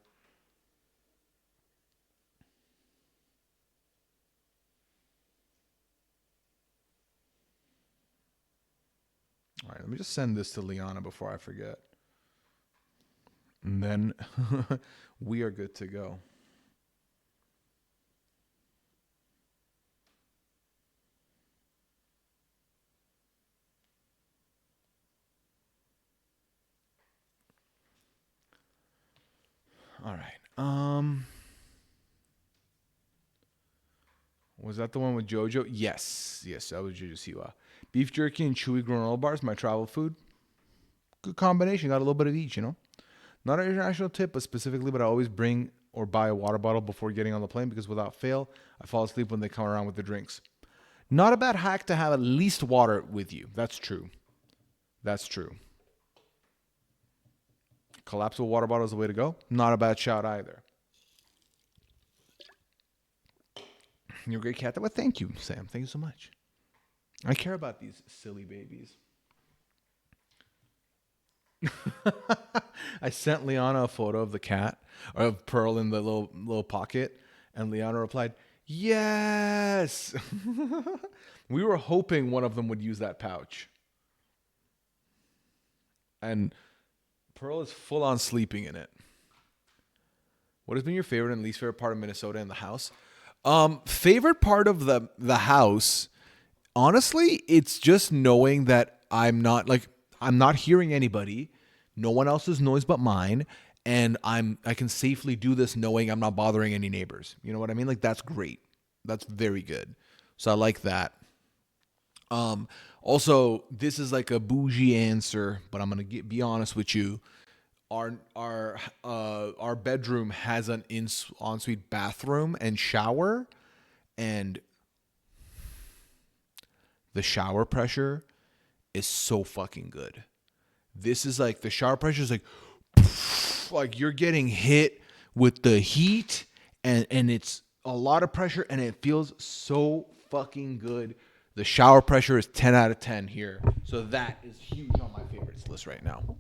All right, let me just send this to Liana before I forget. And then we are good to go. All right. Was that the one with JoJo? Yes, that was JoJo Siwa. Beef jerky and chewy granola bars, my travel food. Good combination. Got a little bit of each, you know. Not an international tip, but specifically, but I always bring or buy a water bottle before getting on the plane because without fail, I fall asleep when they come around with the drinks. Not a bad hack to have at least water with you. That's true. Collapsible water bottle is the way to go. Not a bad shout either. You're a great cat. Well, thank you, Sam. Thank you so much. I care about these silly babies. I sent Liana a photo of the cat, or of Pearl in the little pocket, and Liana replied, "Yes." We were hoping one of them would use that pouch. And Pearl is full on sleeping in it. What has been your favorite and least favorite part of Minnesota and the house? Favorite part of the house, honestly, it's just knowing that I'm not hearing anybody, no one else's noise but mine, and I can safely do this knowing I'm not bothering any neighbors. You know what I mean? Like, that's great. That's very good. So I like that. Also, this is like a bougie answer, but I'm gonna be honest with you. Our bedroom has an ensuite bathroom and shower, and the shower pressure is so fucking good. This is like the shower pressure is like you're getting hit with the heat, and it's a lot of pressure, and it feels so fucking good. The shower pressure is 10 out of 10 here. So that is huge on my favorites list right now.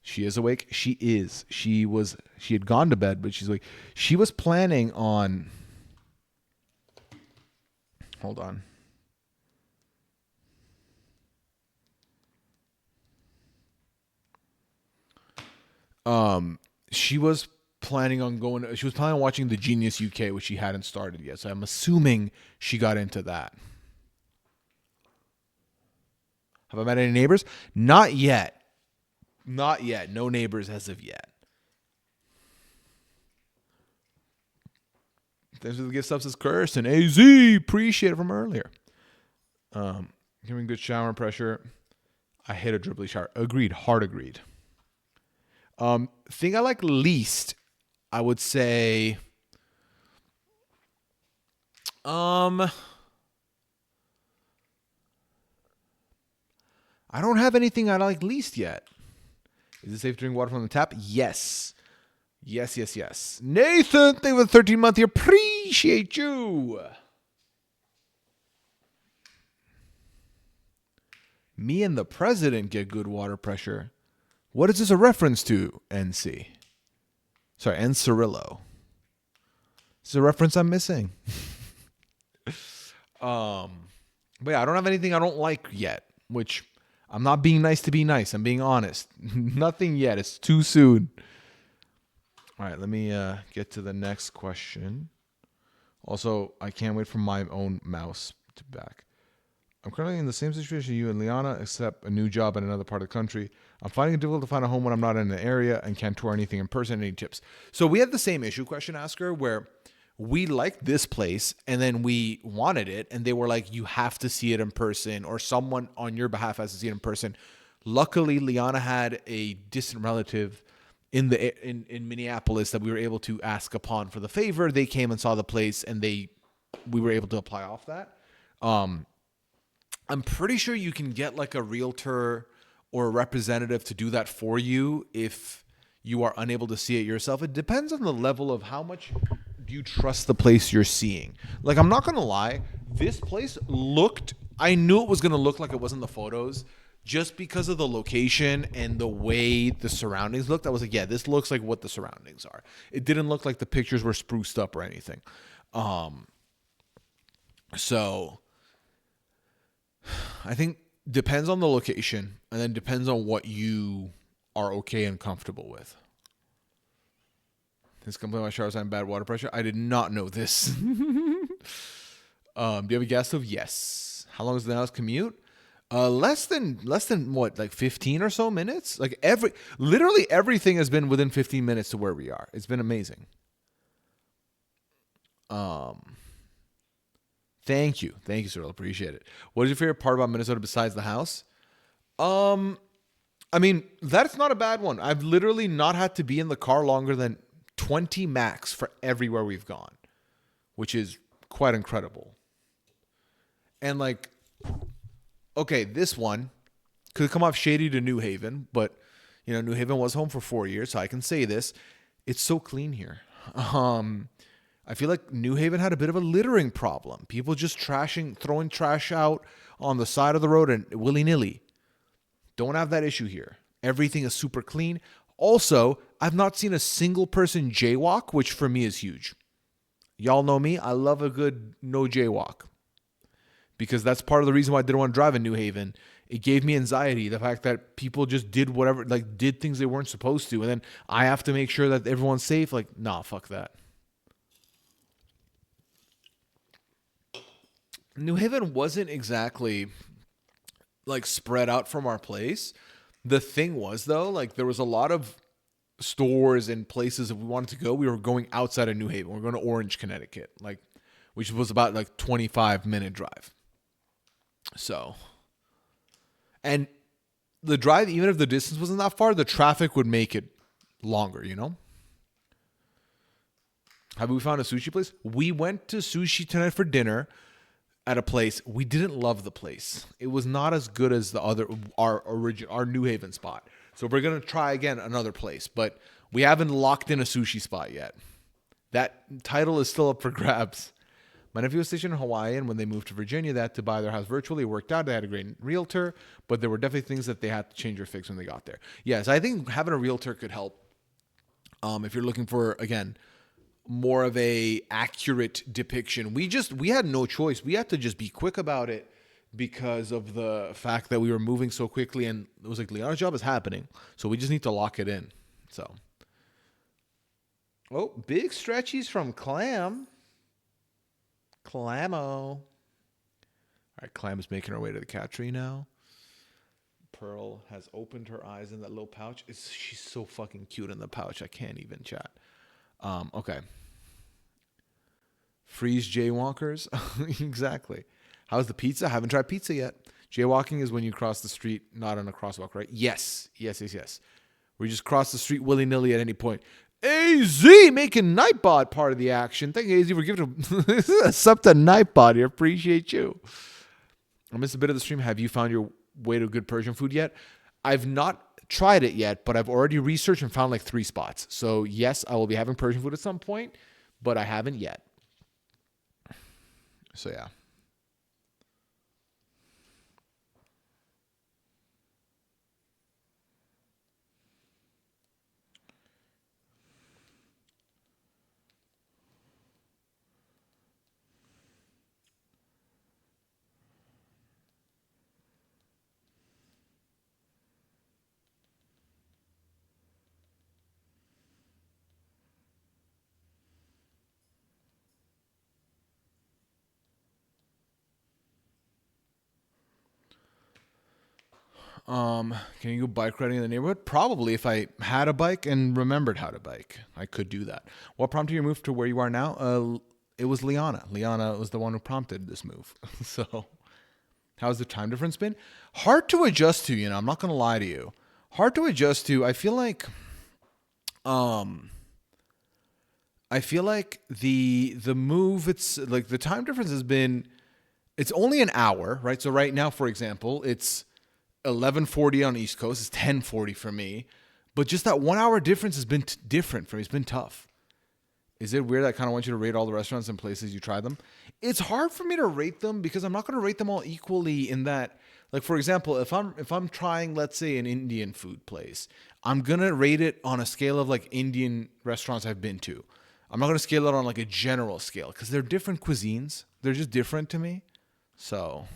She is awake. She is. She had gone to bed, but she's awake. She was planning on. Hold on. She was planning on watching The Genius UK, which she hadn't started yet. So I'm assuming she got into that. Have I met any neighbors? Not yet. Not yet. No neighbors as of yet. Thanks for the gift subs, says Kirsten. AZ, appreciate it from earlier. Giving good shower pressure. I hate a dribbly shower. Agreed. Hard agreed. Thing I like least, I would say. I don't have anything I like least yet. Is it safe to drink water from the tap? Yes. Yes. Nathan, thank you for the 13-month year. Appreciate you. Me and the president get good water pressure. What is this a reference to, NC? Sorry, N Cirillo. This is a reference I'm missing. But yeah, I don't have anything I don't like yet, which I'm not being nice to be nice. I'm being honest. Nothing yet. It's too soon. All right, let me get to the next question. Also, I can't wait for my own mouse to back. I'm currently in the same situation you and Liana, except a new job in another part of the country. I'm finding it difficult to find a home when I'm not in the area and can't tour anything in person. Any tips? So we had the same issue, question asker, where we liked this place and then we wanted it, and they were like, you have to see it in person, or someone on your behalf has to see it in person. Luckily, Liana had a distant relative in Minneapolis that we were able to ask upon for the favor. They came and saw the place, and we were able to apply off that. I'm pretty sure you can get like a realtor or a representative to do that for you if you are unable to see it yourself. It depends on the level of how much do you trust the place you're seeing. Like, I'm not going to lie. This place I knew it was going to look like it was in the photos just because of the location and the way the surroundings looked. I was like, yeah, this looks like what the surroundings are. It didn't look like the pictures were spruced up or anything. So I think depends on the location, and then depends on what you are okay and comfortable with. This complaint about showers and bad water pressure. I did not know this. Do you have a gas stove? Yes. How long is the house commute? Less than what, like 15 or so minutes? Like literally everything has been within 15 minutes to where we are. It's been amazing. Thank you, Cyril. Appreciate it. What is your favorite part about Minnesota besides the house? I mean, that's not a bad one. I've literally not had to be in the car longer than 20 max for everywhere we've gone, which is quite incredible. And like, okay, this one could come off shady to New Haven, but you know, New Haven was home for 4 years, so I can say this. It's so clean here. I feel like New Haven had a bit of a littering problem. People just throwing trash out on the side of the road and willy-nilly. Don't have that issue here. Everything is super clean. Also, I've not seen a single person jaywalk, which for me is huge. Y'all know me. I love a good no jaywalk. Because that's part of the reason why I didn't want to drive in New Haven, It gave me anxiety. The fact that people just did whatever, like did things they weren't supposed to. And then I have to make sure that everyone's safe. Like, nah, fuck that. New Haven wasn't exactly like spread out from our place. The thing was though, like there was a lot of stores and places if we wanted to go. We were going outside of New Haven. We are going to Orange, Connecticut, like which was about like 25-minute drive. So, and the drive, even if the distance wasn't that far, the traffic would make it longer, you know? Have we found a sushi place? We went to sushi tonight for dinner at a place. We didn't love the place. It was not as good as our New Haven spot. So we're going to try again another place, but we haven't locked in a sushi spot yet. That title is still up for grabs. My nephew was stationed in Hawaii, and when they moved to Virginia, they had to buy their house virtually. It worked out. They had a great realtor, but there were definitely things that they had to change or fix when they got there. Yes, I think having a realtor could help. If you're looking for, again, more of a accurate depiction. We had no choice. We had to just be quick about it because of the fact that we were moving so quickly, and it was like Leon's job is happening, so we just need to lock it in. So, oh, big stretchies from Clam. Clamo. All right, Clam is making her way to the cat tree now. Pearl has opened her eyes in that little pouch. She's so fucking cute in the pouch. I can't even chat. Okay. Freeze jaywalkers. Exactly. How's the pizza? Haven't tried pizza yet. Jaywalking is when you cross the street, not on a crosswalk, right? Yes. We just cross the street willy-nilly at any point. AZ making Nightbot part of the action. Thank you, AZ, for giving a sub to Nightbot here. Appreciate you. I missed a bit of the stream. Have you found your way to good Persian food yet? I've not tried it yet, but I've already researched and found like 3 spots. So yes, I will be having Persian food at some point, but I haven't yet. So yeah. Can you go bike riding in the neighborhood? Probably if I had a bike and remembered how to bike. I could do that. What prompted your move to where you are now? It was Liana. Liana was the one who prompted this move. So, how's the time difference been? Hard to adjust to, I'm not going to lie to you. Hard to adjust to. I feel like the move, it's like the time difference has been, it's only an hour, right? So right now, for example, it's 11:40 on East Coast. It's 10:40 for me. But just that 1 hour difference has been different for me. It's been tough. Is it weird? I kind of want you to rate all the restaurants and places you try them. It's hard for me to rate them because I'm not going to rate them all equally in that, like, for example, if I'm trying, let's say, an Indian food place, I'm going to rate it on a scale of like Indian restaurants I've been to. I'm not going to scale it on like a general scale because they're different cuisines. They're just different to me. So...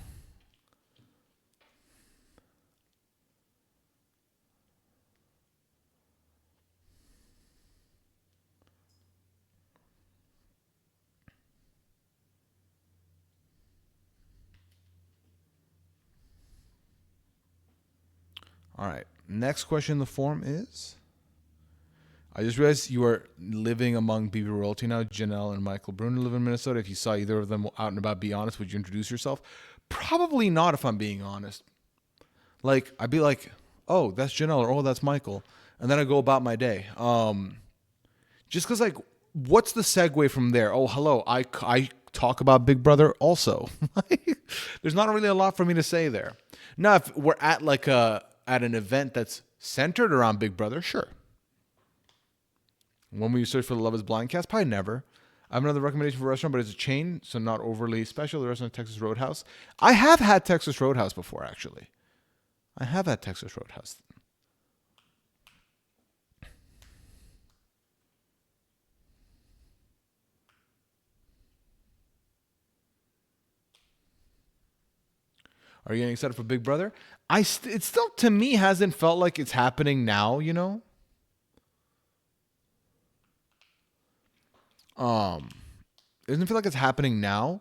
All right. Next question in the form is, I just realized you are living among BB royalty now. Janelle and Michael Bruner live in Minnesota. If you saw either of them out and about, be honest, would you introduce yourself? Probably not, if I'm being honest. Like, I'd be like, oh, that's Janelle, or oh, that's Michael. And then I go about my day. Just because, like, what's the segue from there? Oh, hello, I talk about Big Brother also. There's not really a lot for me to say there. Now, if we're at like at an event that's centered around Big Brother, sure. When will you search for the Love is Blind cast? Probably never. I have another recommendation for a restaurant, but it's a chain, so not overly special. The restaurant is Texas Roadhouse. I have had Texas Roadhouse before, actually. I have had Texas Roadhouse. Are you getting excited for Big Brother? It still to me hasn't felt like it's happening now. Um, it doesn't feel like it's happening now.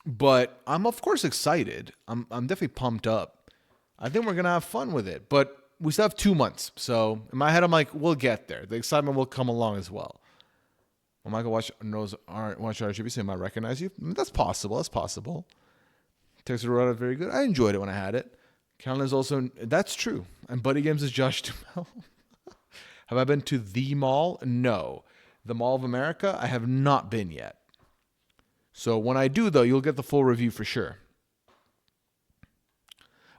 But I'm of course excited. I'm definitely pumped up. I think we're gonna have fun with it. But we still have 2 months. So in my head, I'm like, we'll get there. The excitement will come along as well. Well, Michael watch our should be saying, I recognize you. I mean, that's possible. That's possible. Texas Road very good. I enjoyed it when I had it. Carolina's also that's true. And Buddy Games is Josh Duhamel. Have I been to the mall? No. The Mall of America, I have not been yet. So when I do, though, you'll get the full review for sure.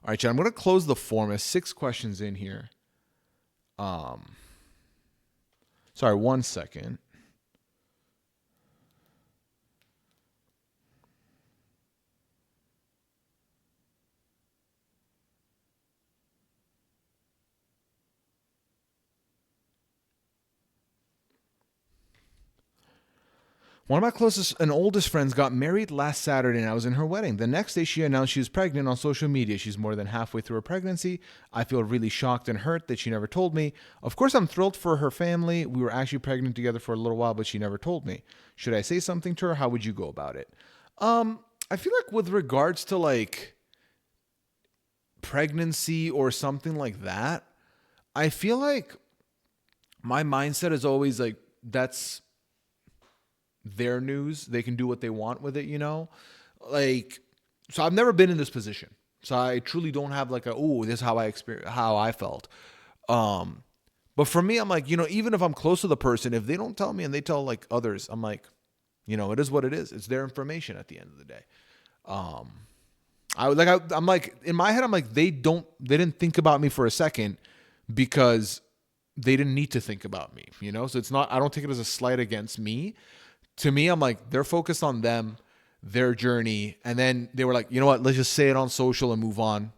All right, Chad, I'm going to close the form. There's 6 questions in here. Sorry, 1 second. One of my closest and oldest friends got married last Saturday and I was in her wedding. The next day she announced she was pregnant on social media. She's more than halfway through her pregnancy. I feel really shocked and hurt that she never told me. Of course, I'm thrilled for her family. We were actually pregnant together for a little while, but she never told me. Should I say something to her? How would you go about it? I feel like with regards to like pregnancy or something like that, I feel like my mindset is always like, that's their news. They can do what they want with it, Like, so I've never been in this position. So I truly don't have like this is how how I felt. But for me, I'm like, even if I'm close to the person, if they don't tell me and they tell like others, I'm like, it is what it is. It's their information at the end of the day. I'm like, in my head, I'm like, they didn't think about me for a second because they didn't need to think about me, So it's not, I don't take it as a slight against me. To me, I'm like, they're focused on them, their journey. And then they were like, you know what? Let's just say it on social and move on,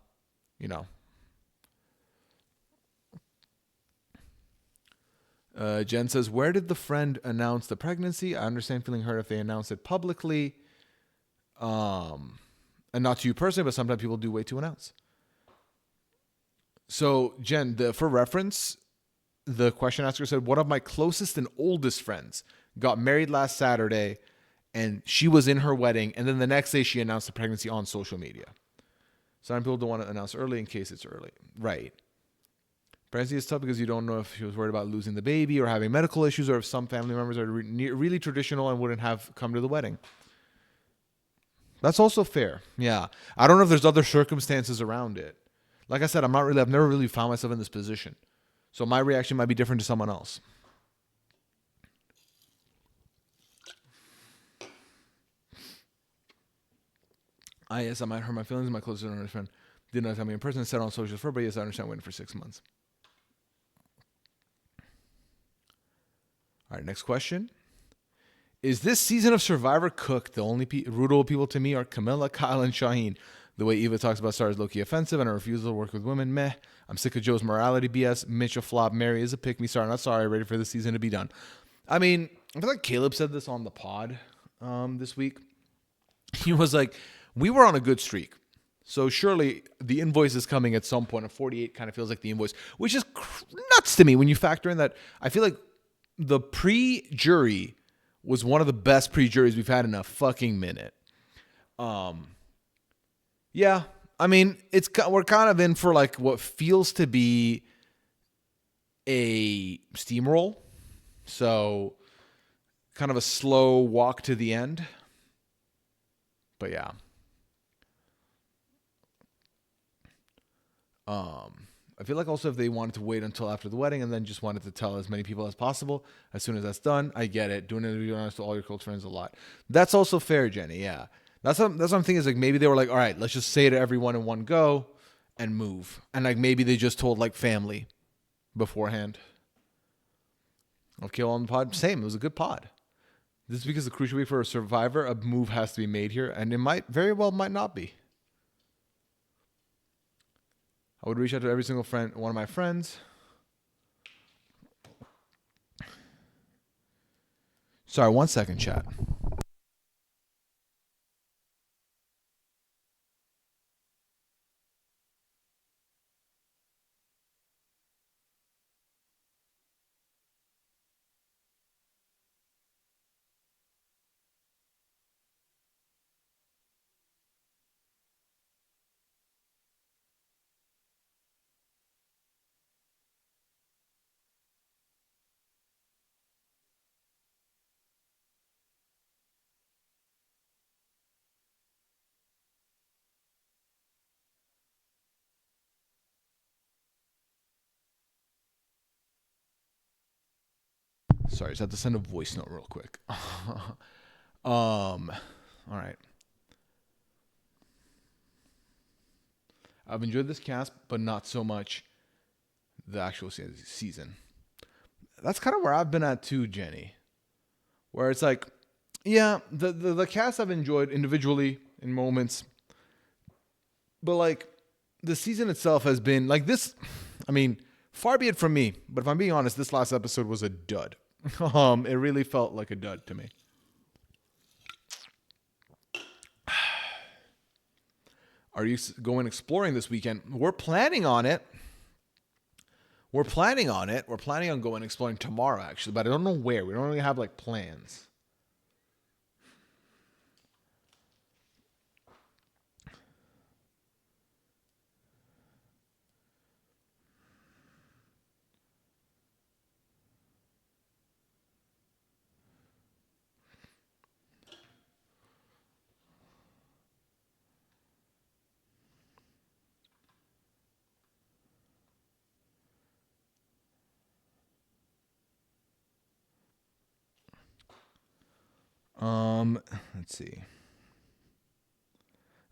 Jen says, where did the friend announce the pregnancy? I understand feeling hurt if they announce it publicly. And not to you personally, but sometimes people do wait to announce. So, Jen, for reference, the question asker said, one of my closest and oldest friends got married last Saturday, and she was in her wedding, and then the next day she announced the pregnancy on social media. Some people don't want to announce early in case it's early. Right. Pregnancy is tough because you don't know if she was worried about losing the baby or having medical issues, or if some family members are really traditional and wouldn't have come to the wedding. That's also fair. Yeah. I don't know if there's other circumstances around it. Like I said, I've never really found myself in this position. So my reaction might be different to someone else. Yes, I might hurt my feelings. My closest friend did not tell me in person. Said on social for, but yes, I understand waiting for 6 months. All right, next question. Is this season of Survivor cooked? The only brutal people to me are Camilla, Kyle, and Shaheen. The way Eva talks about Star is low-key offensive, and her refusal to work with women, meh. I'm sick of Joe's morality BS. Mitch a flop. Mary is a pick-me. Sorry, not sorry. Ready for the season to be done. I mean, I feel like Caleb said this on the pod this week. He was like, we were on a good streak. So surely the invoice is coming at some point. And 48 kind of feels like the invoice, which is nuts to me when you factor in that I feel like the pre-jury was one of the best pre-juries we've had in a fucking minute. Yeah, I mean, we're kind of in for like what feels to be a steamroll. So kind of a slow walk to the end. But yeah. I feel like also if they wanted to wait until after the wedding and then just wanted to tell as many people as possible, as soon as that's done, I get it. Doing it to be honest to all your close friends a lot. That's also fair, Jenny. Yeah. That's what I'm thinking is like maybe they were like, all right, let's just say it to everyone in one go and move. And like maybe they just told like family beforehand. Okay, on the pod. Same. It was a good pod. This is because the crucial week for a Survivor, a move has to be made here, and it might not be. I would reach out to every single one of my friends. Sorry, 1 second, chat. Sorry, just have to send a voice note real quick. All right. I've enjoyed this cast, but not so much the actual season. That's kind of where I've been at too, Jenny. Where it's like, yeah, the cast I've enjoyed individually in moments, but like the season itself has been like this. I mean, far be it from me, but if I'm being honest, this last episode was a dud. It really felt like a dud to me. Are you going exploring this weekend? We're planning on it. We're planning on it. We're planning on going exploring tomorrow, actually, but I don't know where. We don't really have like plans. Let's see.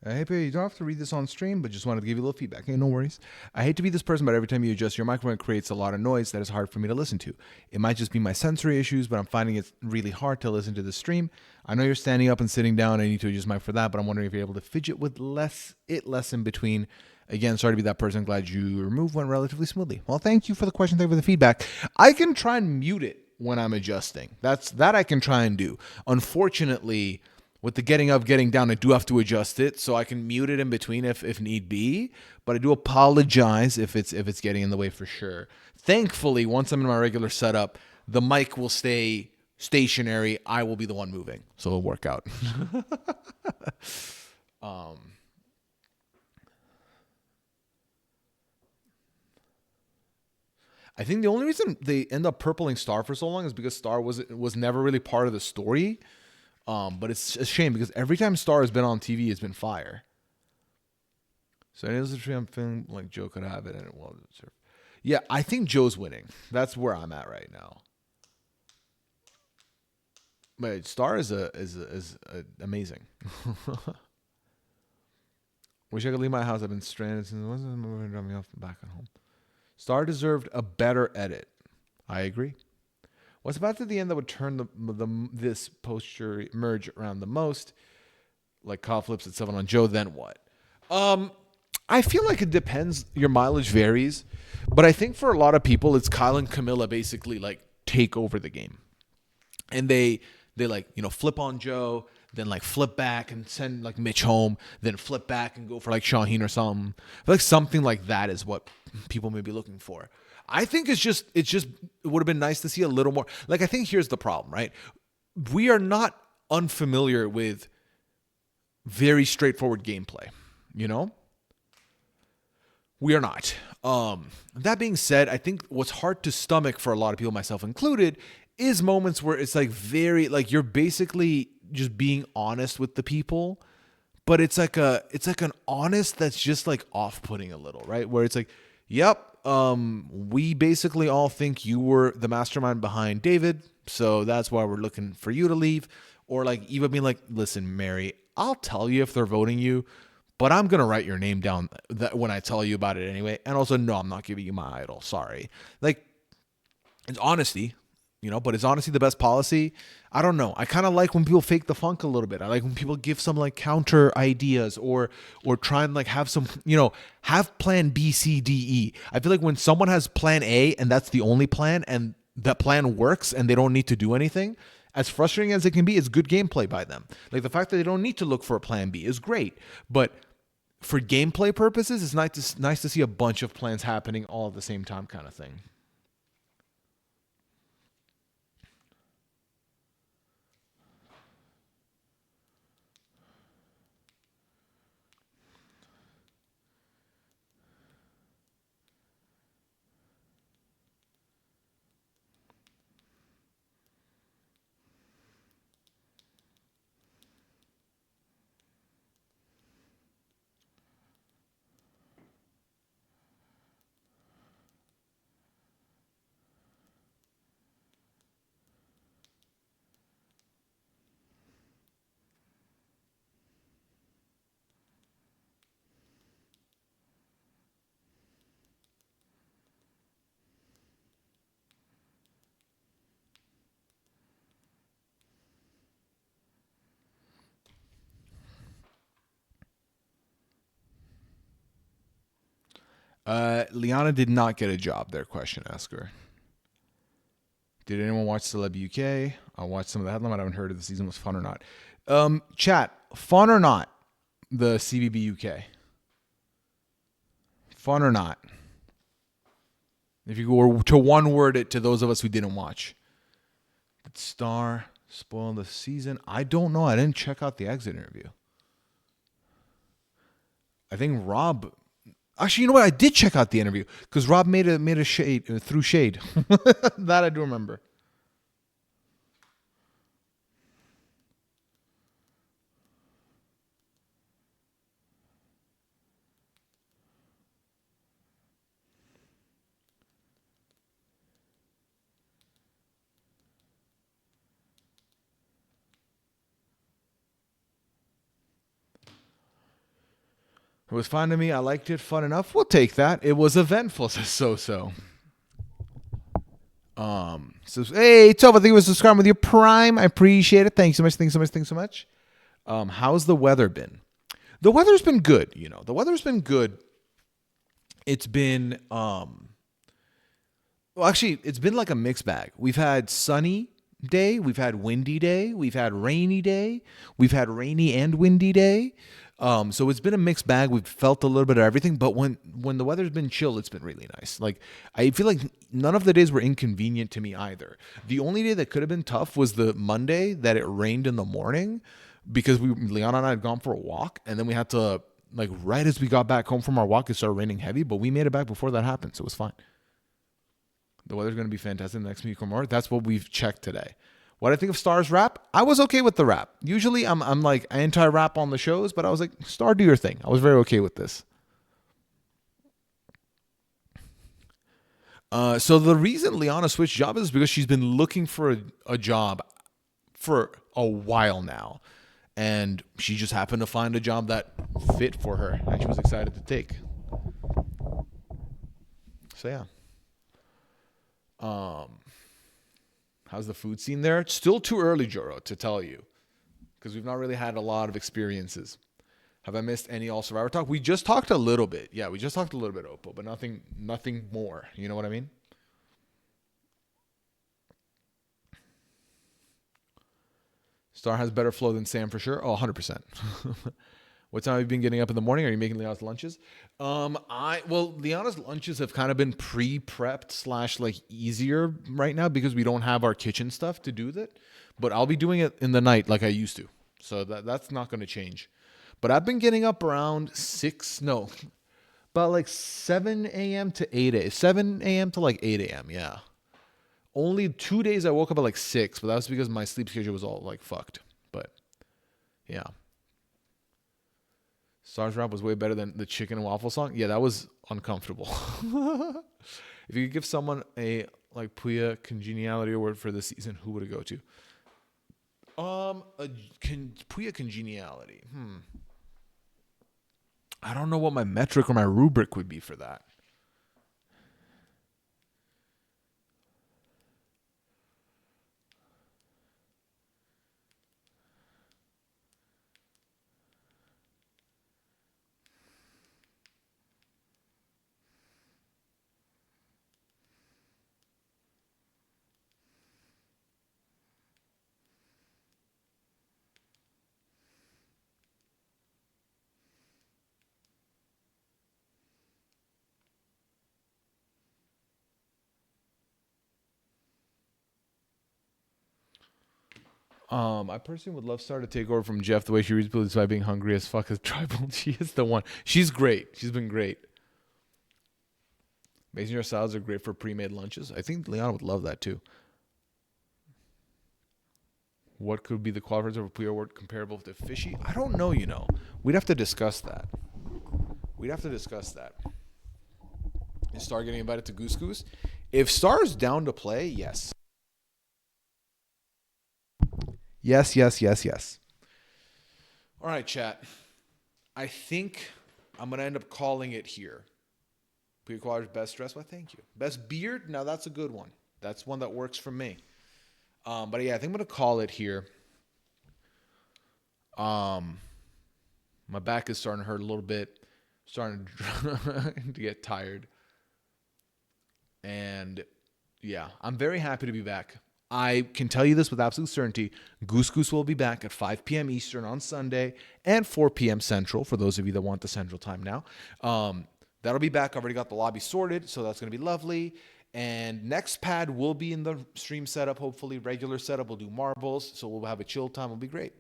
Hey, Pooya, you don't have to read this on stream, but just wanted to give you a little feedback. Hey, no worries. I hate to be this person, but every time you adjust your microphone, it creates a lot of noise that is hard for me to listen to. It might just be my sensory issues, but I'm finding it really hard to listen to the stream. I know you're standing up and sitting down. I need to adjust mic for that, but I'm wondering if you're able to fidget with less in between. Again, sorry to be that person. Glad your move went relatively smoothly. Well, thank you for the question. Thank you for the feedback. I can try and mute it when I'm adjusting. That I can try and do. Unfortunately, with the getting up, getting down, I do have to adjust it, so I can mute it in between if need be. But I do apologize if it's getting in the way for sure. Thankfully, once I'm in my regular setup, the mic will stay stationary. I will be the one moving, so it'll work out. I think the only reason they end up purpling Star for so long is because Star was never really part of the story. But it's a shame because every time Star has been on TV, it's been fire. So it is a tree. I'm feeling like Joe could have it, and it will. Yeah, I think Joe's winning. That's where I'm at right now. But Star is amazing. Wish I could leave my house. I've been stranded since once the movie dropped me off back at home. Star deserved a better edit. I agree. What's about to the end that would turn this posture merge around the most? Like Kyle flips at 7 on Joe, then what? I feel like it depends. Your mileage varies. But I think for a lot of people, it's Kyle and Camilla basically like take over the game. And they like, flip on Joe, then like flip back and send like Mitch home, then flip back and go for like Shaheen or something. I feel like something like that is what people may be looking for. I think it would have been nice to see a little more. Like, I think here's the problem, right? We are not unfamiliar with very straightforward gameplay, We are not. That being said, I think what's hard to stomach for a lot of people, myself included, is moments where it's like very, like you're basically just being honest with the people, but it's like an honest that's just like off-putting a little, right? Where it's like, yep, we basically all think you were the mastermind behind David, so that's why we're looking for you to leave. Or like Eva being like, listen, Mary, I'll tell you if they're voting you, but I'm going to write your name down when I tell you about it anyway. And also, no, I'm not giving you my idol. Sorry. Like, it's honesty, but is honesty the best policy? I don't know. I kind of like when people fake the funk a little bit. I like when people give some like counter ideas or try and like have some, have plan B, C, D, E. I feel like when someone has plan A and that's the only plan and that plan works and they don't need to do anything, as frustrating as it can be, it's good gameplay by them. Like the fact that they don't need to look for a plan B is great. But for gameplay purposes, it's nice to see a bunch of plans happening all at the same time kind of thing. Liana did not get a job there, question asker. Did anyone watch Celeb UK? I watched some of the headline. I haven't heard if the season was fun or not. Chat, fun or not, the CBB UK? Fun or not? If you were to one word it to those of us who didn't watch. Did Star spoil the season? I don't know. I didn't check out the exit interview. I think Rob... Actually, you know what? I did check out the interview because Rob made a shade through shade. That I do remember. It was fun to me. I liked it. Fun enough. We'll take that. It was eventful, says So. Hey, Tova, thank you for subscribing with your Prime. I appreciate it. Thanks so much. Thanks so much. How's the weather been? The weather's been good. The weather's been good. It's been, actually, it's been like a mixed bag. We've had sunny day. We've had windy day. We've had rainy day. We've had rainy and windy day. So it's been a mixed bag. We've felt a little bit of everything, but when the weather's been chill, it's been really nice. Like, I feel like none of the days were inconvenient to me either. The only day that could have been tough was the Monday that it rained in the morning because Leon and I had gone for a walk, and then we had to, like, right as we got back home from our walk, it started raining heavy, but we made it back before that happened, so it was fine. The weather's going to be fantastic the next week or more. That's what we've checked today. What I think of Star's rap? I was okay with the rap. Usually I'm like anti-rap on the shows, but I was like, Star, do your thing. I was very okay with this. So the reason Liana switched jobs is because she's been looking for a job for a while now. And she just happened to find a job that fit for her, and she was excited to take. So yeah. How's the food scene there? It's still too early, Joro, to tell you, because we've not really had a lot of experiences. Have I missed any All Survivor talk? We just talked a little bit. Yeah, we just talked a little bit, Oppo, but nothing more. You know what I mean? Star has better flow than Sam for sure. Oh, 100%. What time have you been getting up in the morning? Are you making Liana's lunches? Liana's lunches have kind of been pre-prepped / like easier right now because we don't have our kitchen stuff to do that. But I'll be doing it in the night like I used to. So that's not going to change. But I've been getting up around about like 7 a.m. to 8 a.m. 7 a.m. to like 8 a.m. Yeah. Only 2 days I woke up at like 6, but that was because my sleep schedule was all like fucked. But yeah. Star's rap was way better than the chicken and waffle song. Yeah, that was uncomfortable. If you could give someone a like Pooya congeniality award for this season, who would it go to? Pooya congeniality. I don't know what my metric or my rubric would be for that. I personally would love Star to take over from Jeff the way she reads people despite being hungry as fuck as tribal. She is the one. She's great. She's been great. Mason jar salads are great for pre-made lunches. I think Liana would love that too. What could be the qualifiers of a Pooya award comparable to fishy? I don't know, We'd have to discuss that. Is Star getting invited to Goose Goose? If Star's down to play, yes. Yes. All right, chat. I think I'm going to end up calling it here. Pooya Quadra's best dress. Why, thank you. Best beard? Now, that's a good one. That's one that works for me. But yeah, I think I'm going to call it here. My back is starting to hurt a little bit. Starting to get tired. And yeah, I'm very happy to be back. I can tell you this with absolute certainty. Goose Goose will be back at 5 p.m. Eastern on Sunday and 4 p.m. Central for those of you that want the Central time now. That'll be back. I've already got the lobby sorted, so that's going to be lovely. And next pad will be in the stream setup, hopefully. Regular setup. We'll do marbles, so we'll have a chill time. It'll be great.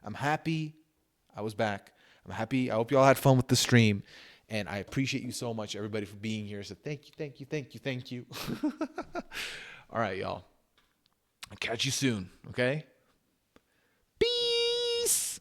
I'm happy I was back. I'm happy. I hope you all had fun with the stream. And I appreciate you so much, everybody, for being here. So thank you, thank you, thank you, thank you. All right, y'all. I'll catch you soon, okay? Peace.